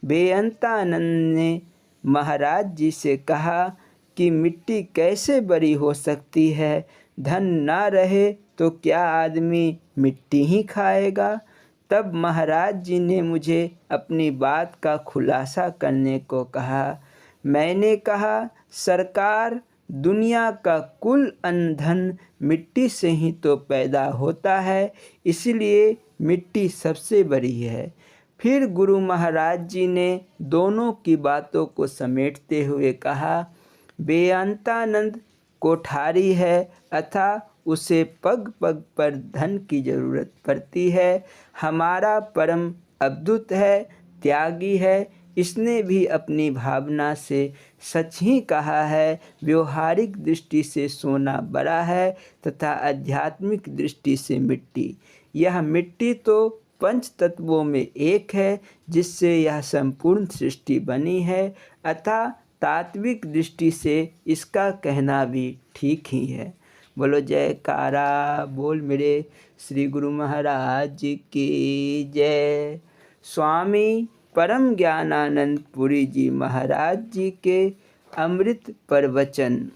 बेअंतानंद ने महाराज जी से कहा कि मिट्टी कैसे बड़ी हो सकती है? धन ना रहे तो क्या आदमी मिट्टी ही खाएगा? तब महाराज जी ने मुझे अपनी बात का खुलासा करने को कहा। मैंने कहा, सरकार, दुनिया का कुल अन्न धन मिट्टी से ही तो पैदा होता है, इसलिए मिट्टी सबसे बड़ी है। फिर गुरु महाराज जी ने दोनों की बातों को समेटते हुए कहा, बेअंतानंद कोठारी है अथा उसे पग पग पर धन की जरूरत पड़ती है। हमारा परम अद्भुत है, त्यागी है। इसने भी अपनी भावना से सच ही कहा है। व्यवहारिक दृष्टि से सोना बड़ा है तथा आध्यात्मिक दृष्टि से मिट्टी। यह मिट्टी तो पंच तत्वों में एक है, जिससे यह संपूर्ण सृष्टि बनी है, अतः तात्विक दृष्टि से इसका कहना भी ठीक ही है। बोलो जयकारा बोल मेरे श्री गुरु महाराज की जय। स्वामी परम ज्ञानानंद पुरी जी महाराज जी के अमृत प्रवचन।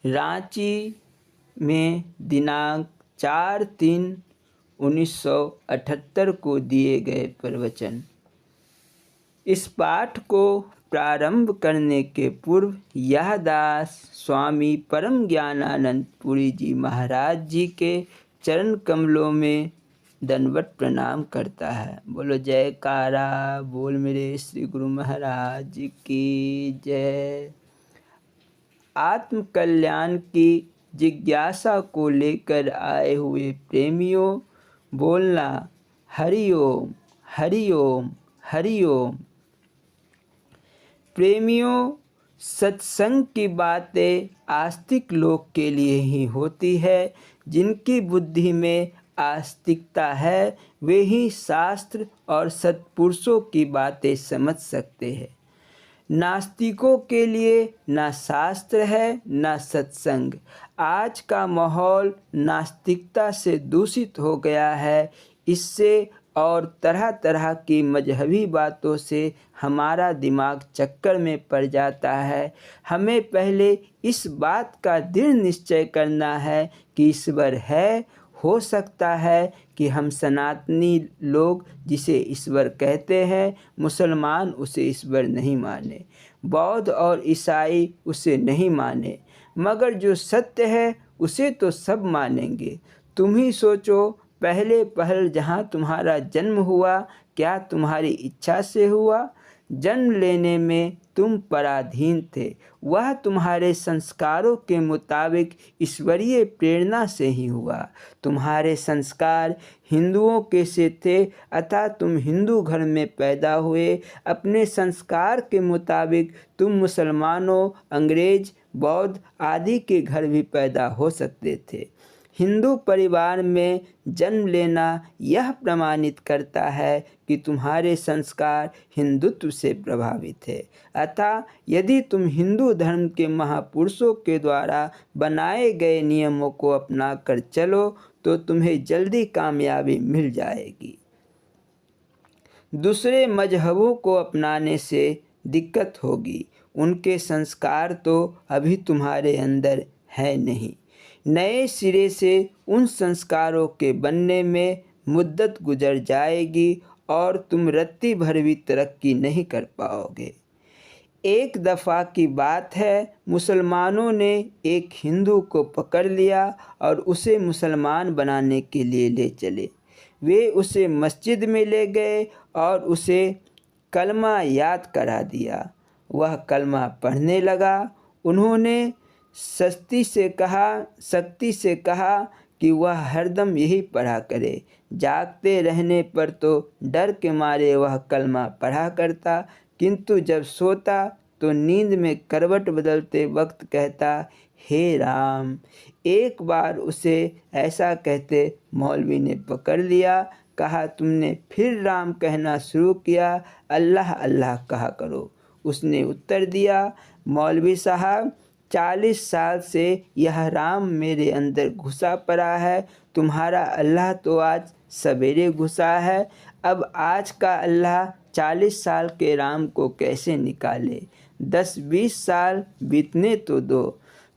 रांची में दिनांक 4/3/1978 को दिए गए प्रवचन। इस पाठ को प्रारंभ करने के पूर्व यह दास स्वामी परम ज्ञानानंद पुरी जी महाराज जी के चरण कमलों में दंडवत प्रणाम करता है। बोलो जयकारा बोल मेरे श्री गुरु महाराज की जय। आत्म कल्याण की जिज्ञासा को लेकर आए हुए प्रेमियों, बोलना हरिओम हरिओम हरिओम। प्रेमियों, सत्संग की बातें आस्तिक लोग के लिए ही होती है। जिनकी बुद्धि में आस्तिकता है वे ही शास्त्र और सत्पुरुषों की बातें समझ सकते हैं। नास्तिकों के लिए ना शास्त्र है ना सत्संग। आज का माहौल नास्तिकता से दूषित हो गया है। इससे और तरह तरह की मजहबी बातों से हमारा दिमाग चक्कर में पड़ जाता है। हमें पहले इस बात का दृढ़ निश्चय करना है कि ईश्वर है। हो सकता है कि हम सनातनी लोग जिसे ईश्वर कहते हैं, मुसलमान उसे ईश्वर नहीं माने, बौद्ध और ईसाई उसे नहीं माने, मगर जो सत्य है उसे तो सब मानेंगे। तुम ही सोचो, पहले पहल जहाँ तुम्हारा जन्म हुआ, क्या तुम्हारी इच्छा से हुआ? जन्म लेने में तुम पराधीन थे। वह तुम्हारे संस्कारों के मुताबिक ईश्वरीय प्रेरणा से ही हुआ। तुम्हारे संस्कार हिंदुओं के से थे, अतः तुम हिंदू घर में पैदा हुए। अपने संस्कार के मुताबिक तुम मुसलमानों, अंग्रेज, बौद्ध आदि के घर भी पैदा हो सकते थे। हिंदू परिवार में जन्म लेना यह प्रमाणित करता है कि तुम्हारे संस्कार हिंदुत्व से प्रभावित है। अतः यदि तुम हिंदू धर्म के महापुरुषों के द्वारा बनाए गए नियमों को अपना कर चलो तो तुम्हें जल्दी कामयाबी मिल जाएगी। दूसरे मजहबों को अपनाने से दिक्कत होगी। उनके संस्कार तो अभी तुम्हारे अंदर है नहीं। नए सिरे से उन संस्कारों के बनने में मुद्दत गुजर जाएगी और तुम रत्ती भर भी तरक्की नहीं कर पाओगे। एक दफ़ा की बात है, मुसलमानों ने एक हिंदू को पकड़ लिया और उसे मुसलमान बनाने के लिए ले चले। वे उसे मस्जिद में ले गए और उसे कलमा याद करा दिया। वह कलमा पढ़ने लगा। उन्होंने सख्ती से कहा कि वह हरदम यही पढ़ा करे। जागते रहने पर तो डर के मारे वह कलमा पढ़ा करता, किंतु जब सोता तो नींद में करवट बदलते वक्त कहता, हे राम। एक बार उसे ऐसा कहते मौलवी ने पकड़ लिया। कहा, तुमने फिर राम कहना शुरू किया, अल्लाह अल्लाह कहा करो। उसने उत्तर दिया, मौलवी साहब, 40 साल से यह राम मेरे अंदर घुसा पड़ा है। तुम्हारा अल्लाह तो आज सवेरे घुसा है। अब आज का अल्लाह 40 साल के राम को कैसे निकाले? 10-20 साल बीतने तो दो।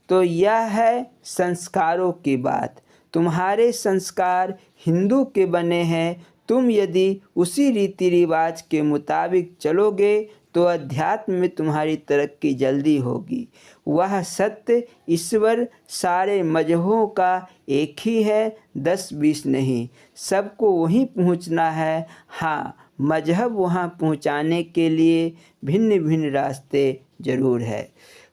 तो यह है संस्कारों की बात। तुम्हारे संस्कार हिंदू के बने हैं। तुम यदि उसी रीति रिवाज के मुताबिक चलोगे तो अध्यात्म में तुम्हारी तरक्की जल्दी होगी। वह सत्य ईश्वर सारे मजहबों का एक ही है, 10-20 नहीं। सबको वहीं पहुंचना है। हाँ, मजहब वहाँ पहुँचाने के लिए भिन्न भिन्न रास्ते ज़रूर है।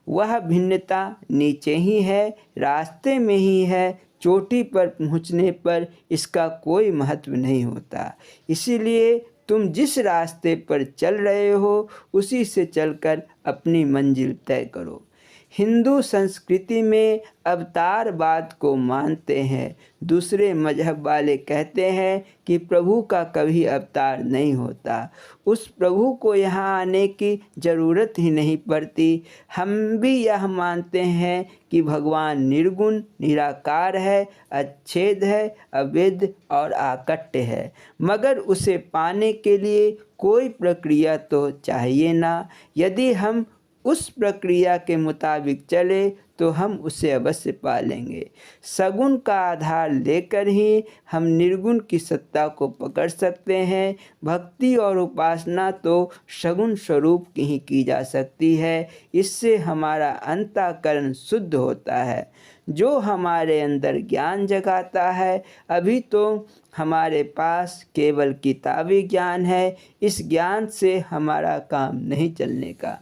वह भिन्नता नीचे ही है, रास्ते में ही है। चोटी पर पहुँचने पर इसका कोई महत्व नहीं होता। इसीलिए तुम जिस रास्ते पर चल रहे हो उसी से चलकर अपनी मंजिल तय करो। हिंदू संस्कृति में अवतारवाद को मानते हैं। दूसरे मजहब वाले कहते हैं कि प्रभु का कभी अवतार नहीं होता। उस प्रभु को यहाँ आने की ज़रूरत ही नहीं पड़ती। हम भी यह मानते हैं कि भगवान निर्गुण निराकार है, अच्छेद है, अवैध और अकट्ट है, मगर उसे पाने के लिए कोई प्रक्रिया तो चाहिए ना। यदि हम उस प्रक्रिया के मुताबिक चले तो हम उसे अवश्य पा लेंगे। सगुण का आधार लेकर ही हम निर्गुण की सत्ता को पकड़ सकते हैं। भक्ति और उपासना तो सगुण स्वरूप की ही की जा सकती है। इससे हमारा अंतःकरण शुद्ध होता है, जो हमारे अंदर ज्ञान जगाता है। अभी तो हमारे पास केवल किताबी ज्ञान है। इस ज्ञान से हमारा काम नहीं चलने का।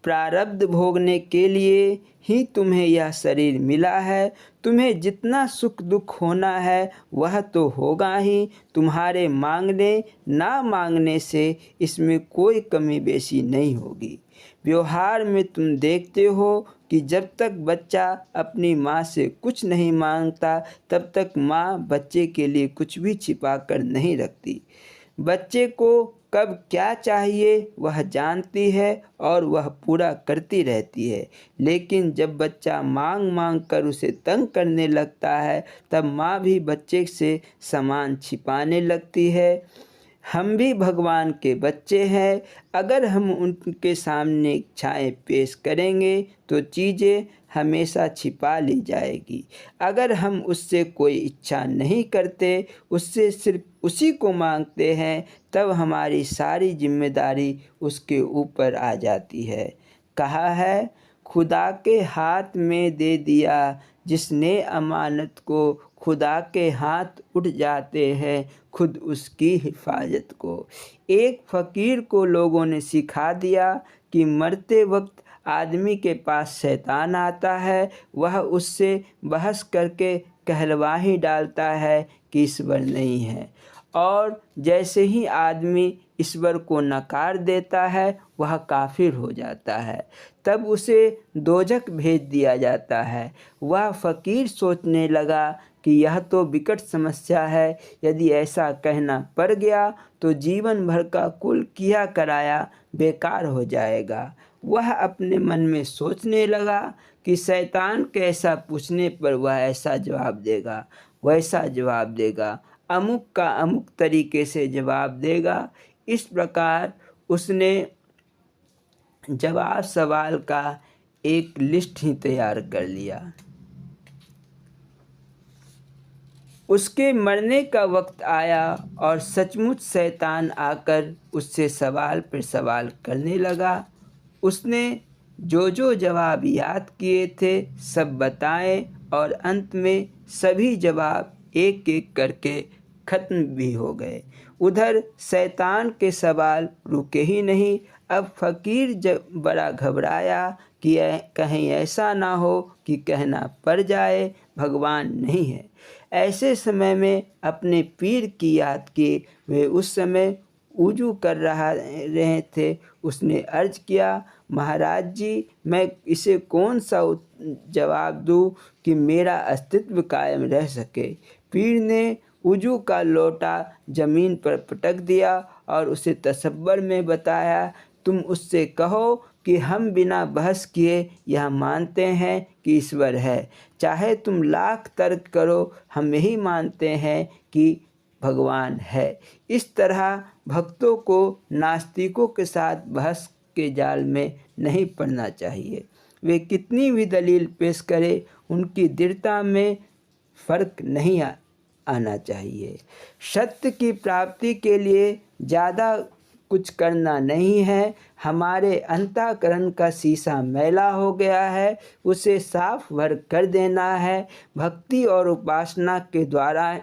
प्रारब्ध भोगने के लिए ही तुम्हें यह शरीर मिला है। तुम्हें जितना सुख दुख होना है वह तो होगा ही। तुम्हारे मांगने ना मांगने से इसमें कोई कमी बेशी नहीं होगी। व्यवहार में तुम देखते हो कि जब तक बच्चा अपनी माँ से कुछ नहीं मांगता तब तक माँ बच्चे के लिए कुछ भी छिपा कर नहीं रखती। बच्चे को कब क्या चाहिए वह जानती है और वह पूरा करती रहती है। लेकिन जब बच्चा मांग कर उसे तंग करने लगता है तब माँ भी बच्चे से सामान छिपाने लगती है। हम भी भगवान के बच्चे हैं। अगर हम उनके सामने इच्छाएं पेश करेंगे तो चीज़ें हमेशा छिपा ली जाएगी। अगर हम उससे कोई इच्छा नहीं करते, उससे सिर्फ उसी को मांगते हैं, तब हमारी सारी जिम्मेदारी उसके ऊपर आ जाती है। कहा है, खुदा के हाथ में दे दिया जिसने अमानत को, खुदा के हाथ उठ जाते हैं खुद उसकी हिफाजत को। एक फ़कीर को लोगों ने सिखा दिया कि मरते वक्त आदमी के पास शैतान आता है, वह उससे बहस करके कहलवा ही डालता है कि ईश्वर नहीं है, और जैसे ही आदमी ईश्वर को नकार देता है वह काफिर हो जाता है। तब उसे दोजख भेज दिया जाता है। वह फ़कीर सोचने लगा कि यह तो विकट समस्या है। यदि ऐसा कहना पड़ गया तो जीवन भर का कुल किया कराया बेकार हो जाएगा। वह अपने मन में सोचने लगा कि शैतान कैसा पूछने पर वह ऐसा जवाब देगा, वैसा जवाब देगा, अमुक का अमुक तरीके से जवाब देगा। इस प्रकार उसने जवाब सवाल का एक लिस्ट ही तैयार कर लिया। उसके मरने का वक्त आया और सचमुच शैतान आकर उससे सवाल पर सवाल करने लगा। उसने जो जो जवाब याद किए थे सब बताए और अंत में सभी जवाब एक एक करके ख़त्म भी हो गए। उधर शैतान के सवाल रुके ही नहीं। अब फ़कीर जब बड़ा घबराया कि कहीं ऐसा ना हो कि कहना पड़ जाए भगवान नहीं है। ऐसे समय में अपने पीर की याद की। वे उस समय वुजू कर रहे थे। उसने अर्ज किया, महाराज जी, मैं इसे कौन सा जवाब दूँ कि मेरा अस्तित्व कायम रह सके। पीर ने वुजू का लोटा ज़मीन पर पटक दिया और उसे तसव्वुर में बताया, तुम उससे कहो कि हम बिना बहस किए यह मानते हैं कि ईश्वर है। चाहे तुम लाख तर्क करो, हम यही मानते हैं कि भगवान है। इस तरह भक्तों को नास्तिकों के साथ बहस के जाल में नहीं पड़ना चाहिए। वे कितनी भी दलील पेश करें, उनकी दृढ़ता में फ़र्क नहीं आना चाहिए। सत्य की प्राप्ति के लिए ज़्यादा कुछ करना नहीं है। हमारे अंतःकरण का शीशा मैला हो गया है, उसे साफ भर कर देना है। भक्ति और उपासना के द्वारा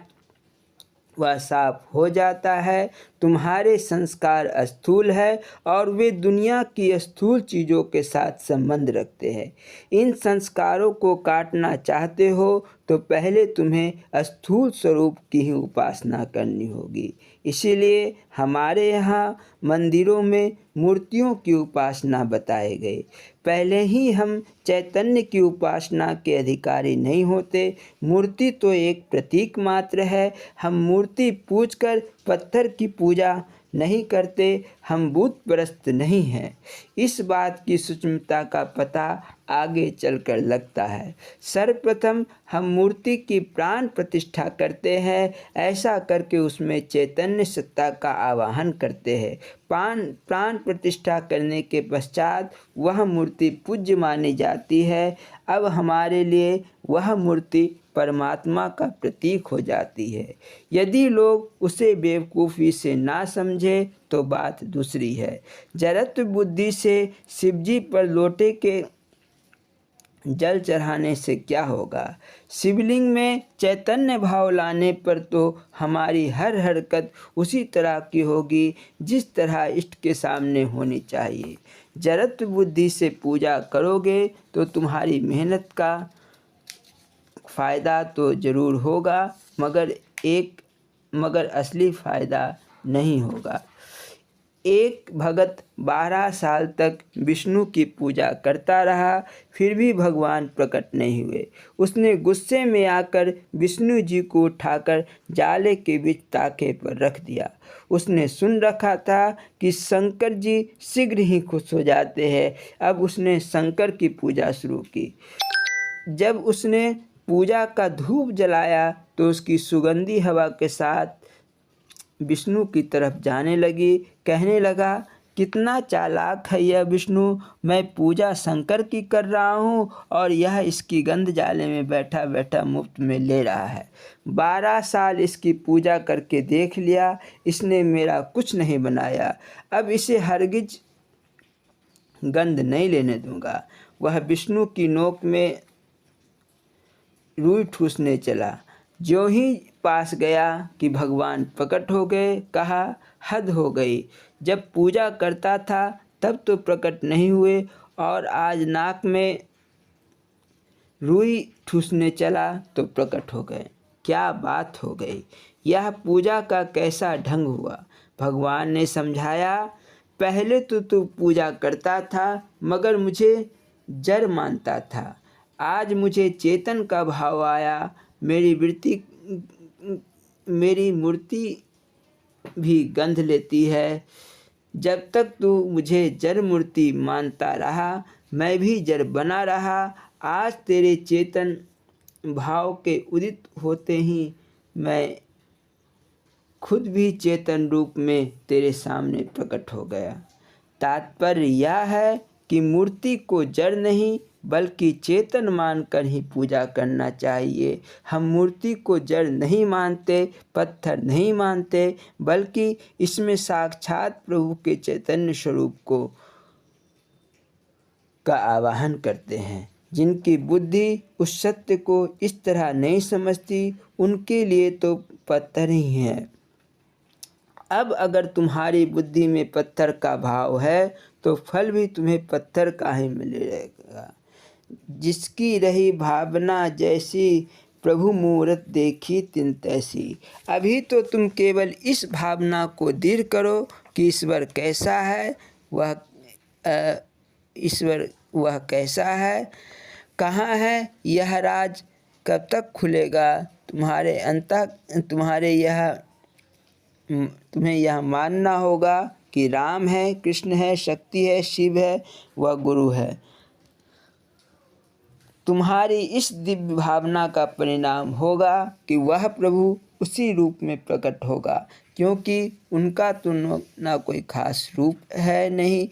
वह साफ हो जाता है। तुम्हारे संस्कार स्थूल है और वे दुनिया की स्थूल चीज़ों के साथ संबंध रखते हैं। इन संस्कारों को काटना चाहते हो तो पहले तुम्हें स्थूल स्वरूप की ही उपासना करनी होगी। इसीलिए हमारे यहाँ मंदिरों में मूर्तियों की उपासना बताए गए। पहले ही हम चैतन्य की उपासना के अधिकारी नहीं होते। मूर्ति तो एक प्रतीक मात्र है। हम मूर्ति पूजकर पत्थर की पूजा नहीं करते। हम बुत परस्त नहीं हैं। इस बात की सूक्ष्मता का पता आगे चलकर लगता है। सर्वप्रथम हम मूर्ति की प्राण प्रतिष्ठा करते हैं। ऐसा करके उसमें चैतन्य सत्ता का आवाहन करते हैं। प्राण प्रतिष्ठा करने के पश्चात वह मूर्ति पूज्य मानी जाती है। अब हमारे लिए वह मूर्ति परमात्मा का प्रतीक हो जाती है। यदि लोग उसे बेवकूफ़ी से ना समझे तो बात दूसरी है। जड़त्व बुद्धि से शिवजी पर लोटे के जल चढ़ाने से क्या होगा। शिवलिंग में चैतन्य भाव लाने पर तो हमारी हर हरकत उसी तरह की होगी जिस तरह इष्ट के सामने होनी चाहिए। जड़त्व बुद्धि से पूजा करोगे तो तुम्हारी मेहनत का फ़ायदा तो ज़रूर होगा, मगर असली फ़ायदा नहीं होगा। एक भगत 12 साल तक विष्णु की पूजा करता रहा, फिर भी भगवान प्रकट नहीं हुए। उसने गुस्से में आकर विष्णु जी को उठाकर जाले के बीच ताके पर रख दिया। उसने सुन रखा था कि शंकर जी शीघ्र ही खुश हो जाते हैं। अब उसने शंकर की पूजा शुरू की। जब उसने पूजा का धूप जलाया तो उसकी सुगंधी हवा के साथ विष्णु की तरफ जाने लगी। कहने लगा, कितना चालाक है यह विष्णु। मैं पूजा शंकर की कर रहा हूँ और यह इसकी गंध जाले में बैठा बैठा मुफ्त में ले रहा है। 12 साल इसकी पूजा करके देख लिया, इसने मेरा कुछ नहीं बनाया। अब इसे हरगिज गंध नहीं लेने दूंगा। वह विष्णु की नोक में रुई ठूसने चला। ज्यों ही पास गया कि भगवान प्रकट हो गए। कहा, हद हो गई। जब पूजा करता था तब तो प्रकट नहीं हुए और आज नाक में रुई ठूसने चला तो प्रकट हो गए। क्या बात हो गई। यह पूजा का कैसा ढंग हुआ। भगवान ने समझाया, पहले तो तू पूजा करता था मगर मुझे जड़ मानता था। आज मुझे चेतन का भाव आया। मेरी मूर्ति भी गंध लेती है। जब तक तू मुझे जड़ मूर्ति मानता रहा मैं भी जड़ बना रहा। आज तेरे चेतन भाव के उदित होते ही मैं खुद भी चेतन रूप में तेरे सामने प्रकट हो गया। तात्पर्य यह है कि मूर्ति को जड़ नहीं बल्कि चेतन मानकर ही पूजा करना चाहिए। हम मूर्ति को जड़ नहीं मानते, पत्थर नहीं मानते, बल्कि इसमें साक्षात प्रभु के चैतन्य स्वरूप का आवाहन करते हैं। जिनकी बुद्धि उस सत्य को इस तरह नहीं समझती, उनके लिए तो पत्थर ही है। अब अगर तुम्हारी बुद्धि में पत्थर का भाव है तो फल भी तुम्हें पत्थर का ही मिलेगा। जिसकी रही भावना जैसी, प्रभु मूरत देखी तिन तैसी। अभी तो तुम केवल इस भावना को दृढ़ करो कि ईश्वर कैसा है, ईश्वर वह कैसा है, कहाँ है, यह राज कब तक खुलेगा। तुम्हें यह मानना होगा कि राम है, कृष्ण है, शक्ति है, शिव है, वह गुरु है। तुम्हारी इस दिव्य भावना का परिणाम होगा कि वह प्रभु उसी रूप में प्रकट होगा, क्योंकि उनका तो ना कोई खास रूप है नहीं।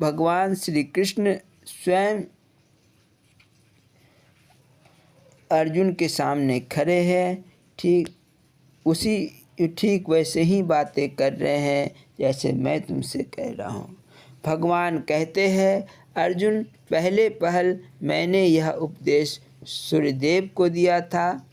भगवान श्री कृष्ण स्वयं अर्जुन के सामने खड़े हैं, ठीक वैसे ही बातें कर रहे हैं जैसे मैं तुमसे कह रहा हूँ। भगवान कहते हैं, अर्जुन, पहले पहल मैंने यह उपदेश सूर्यदेव को दिया था।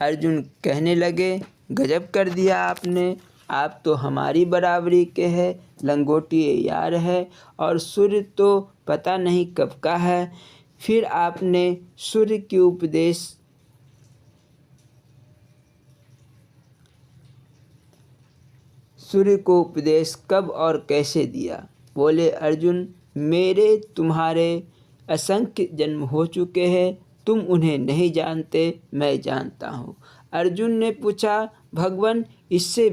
अर्जुन कहने लगे, गजब कर दिया आपने, आप तो हमारी बराबरी के हैं, लंगोटिए यार है, और सूर्य तो पता नहीं कब का है। फिर आपने सूर्य को उपदेश कब और कैसे दिया। बोले अर्जुन, मेरे तुम्हारे असंख्य जन्म हो चुके हैं, तुम उन्हें नहीं जानते, मैं जानता हूँ। अर्जुन ने पूछा, भगवान, इससे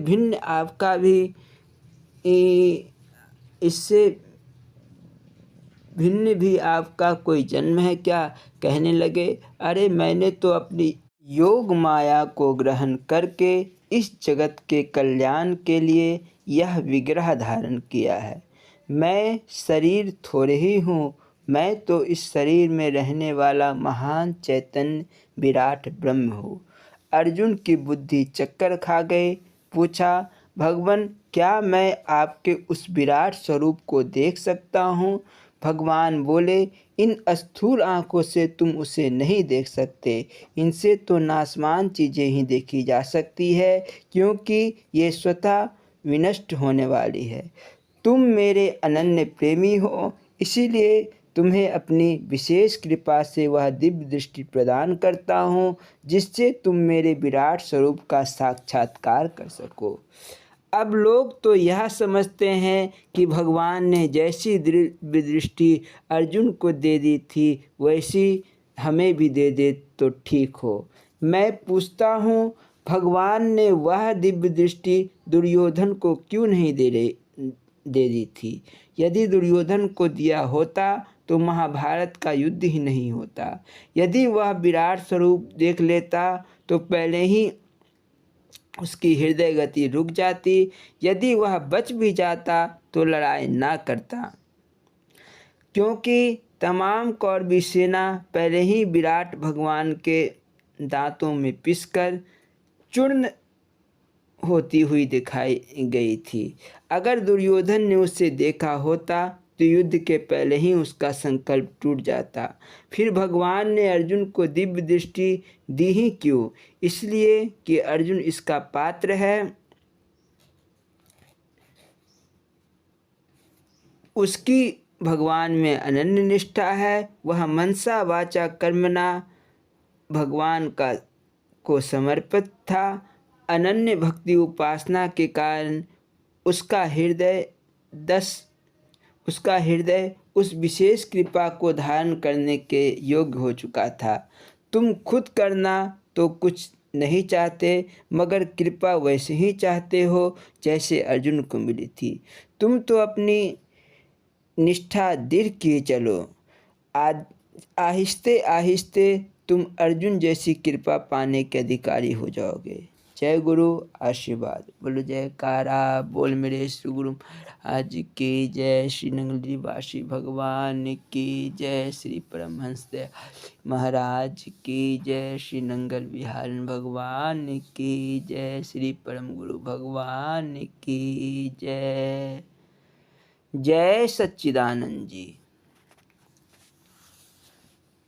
भिन्न भी आपका कोई जन्म है क्या। कहने लगे, अरे मैंने तो अपनी योग माया को ग्रहण करके इस जगत के कल्याण के लिए यह विग्रह धारण किया है। मैं शरीर थोड़े ही हूँ, मैं तो इस शरीर में रहने वाला महान चैतन्य विराट ब्रह्म हूँ। अर्जुन की बुद्धि चक्कर खा गई। पूछा, भगवान, क्या मैं आपके उस विराट स्वरूप को देख सकता हूँ। भगवान बोले, इन स्थूल आँखों से तुम उसे नहीं देख सकते, इनसे तो नासमान चीज़ें ही देखी जा सकती है, क्योंकि ये स्वतः विनष्ट होने वाली है। तुम मेरे अनन्य प्रेमी हो, इसीलिए तुम्हें अपनी विशेष कृपा से वह दिव्य दृष्टि प्रदान करता हूँ, जिससे तुम मेरे विराट स्वरूप का साक्षात्कार कर सको। अब लोग तो यह समझते हैं कि भगवान ने जैसी दिव्य दृष्टि अर्जुन को दे दी थी, वैसी हमें भी दे दे तो ठीक हो। मैं पूछता हूँ, भगवान ने वह दिव्य दृष्टि दुर्योधन को क्यों नहीं दे दी थी। यदि दुर्योधन को दिया होता तो महाभारत का युद्ध ही नहीं होता। यदि वह विराट स्वरूप देख लेता तो पहले ही उसकी हृदय गति रुक जाती। यदि वह बच भी जाता तो लड़ाई ना करता, क्योंकि तमाम कौरवी सेना पहले ही विराट भगवान के दांतों में पिसकर चूर्ण होती हुई दिखाई गई थी। अगर दुर्योधन ने उसे देखा होता तो युद्ध के पहले ही उसका संकल्प टूट जाता। फिर भगवान ने अर्जुन को दिव्य दृष्टि दी ही क्यों। इसलिए कि अर्जुन इसका पात्र है। उसकी भगवान में अनन्य निष्ठा है। वह मनसा वाचा कर्मणा भगवान को समर्पित था। अनन्य भक्ति उपासना के कारण उसका हृदय उस विशेष कृपा को धारण करने के योग्य हो चुका था। तुम खुद करना तो कुछ नहीं चाहते, मगर कृपा वैसे ही चाहते हो जैसे अर्जुन को मिली थी। तुम तो अपनी निष्ठा दृढ़ किए चलो। आहिस्ते आहिस्ते तुम अर्जुन जैसी कृपा पाने के अधिकारी हो जाओगे। जय गुरु आशीर्वाद। बोलो जयकारा बोल मेरे श्री गुरु महाराज की जय। श्री नंगलवासी भगवान की जय। श्री परमहंस दयाल महाराज की जय। श्री नंगल विहार भगवान की जय। श्री परम गुरु भगवान की जय। जय सच्चिदानंद जी।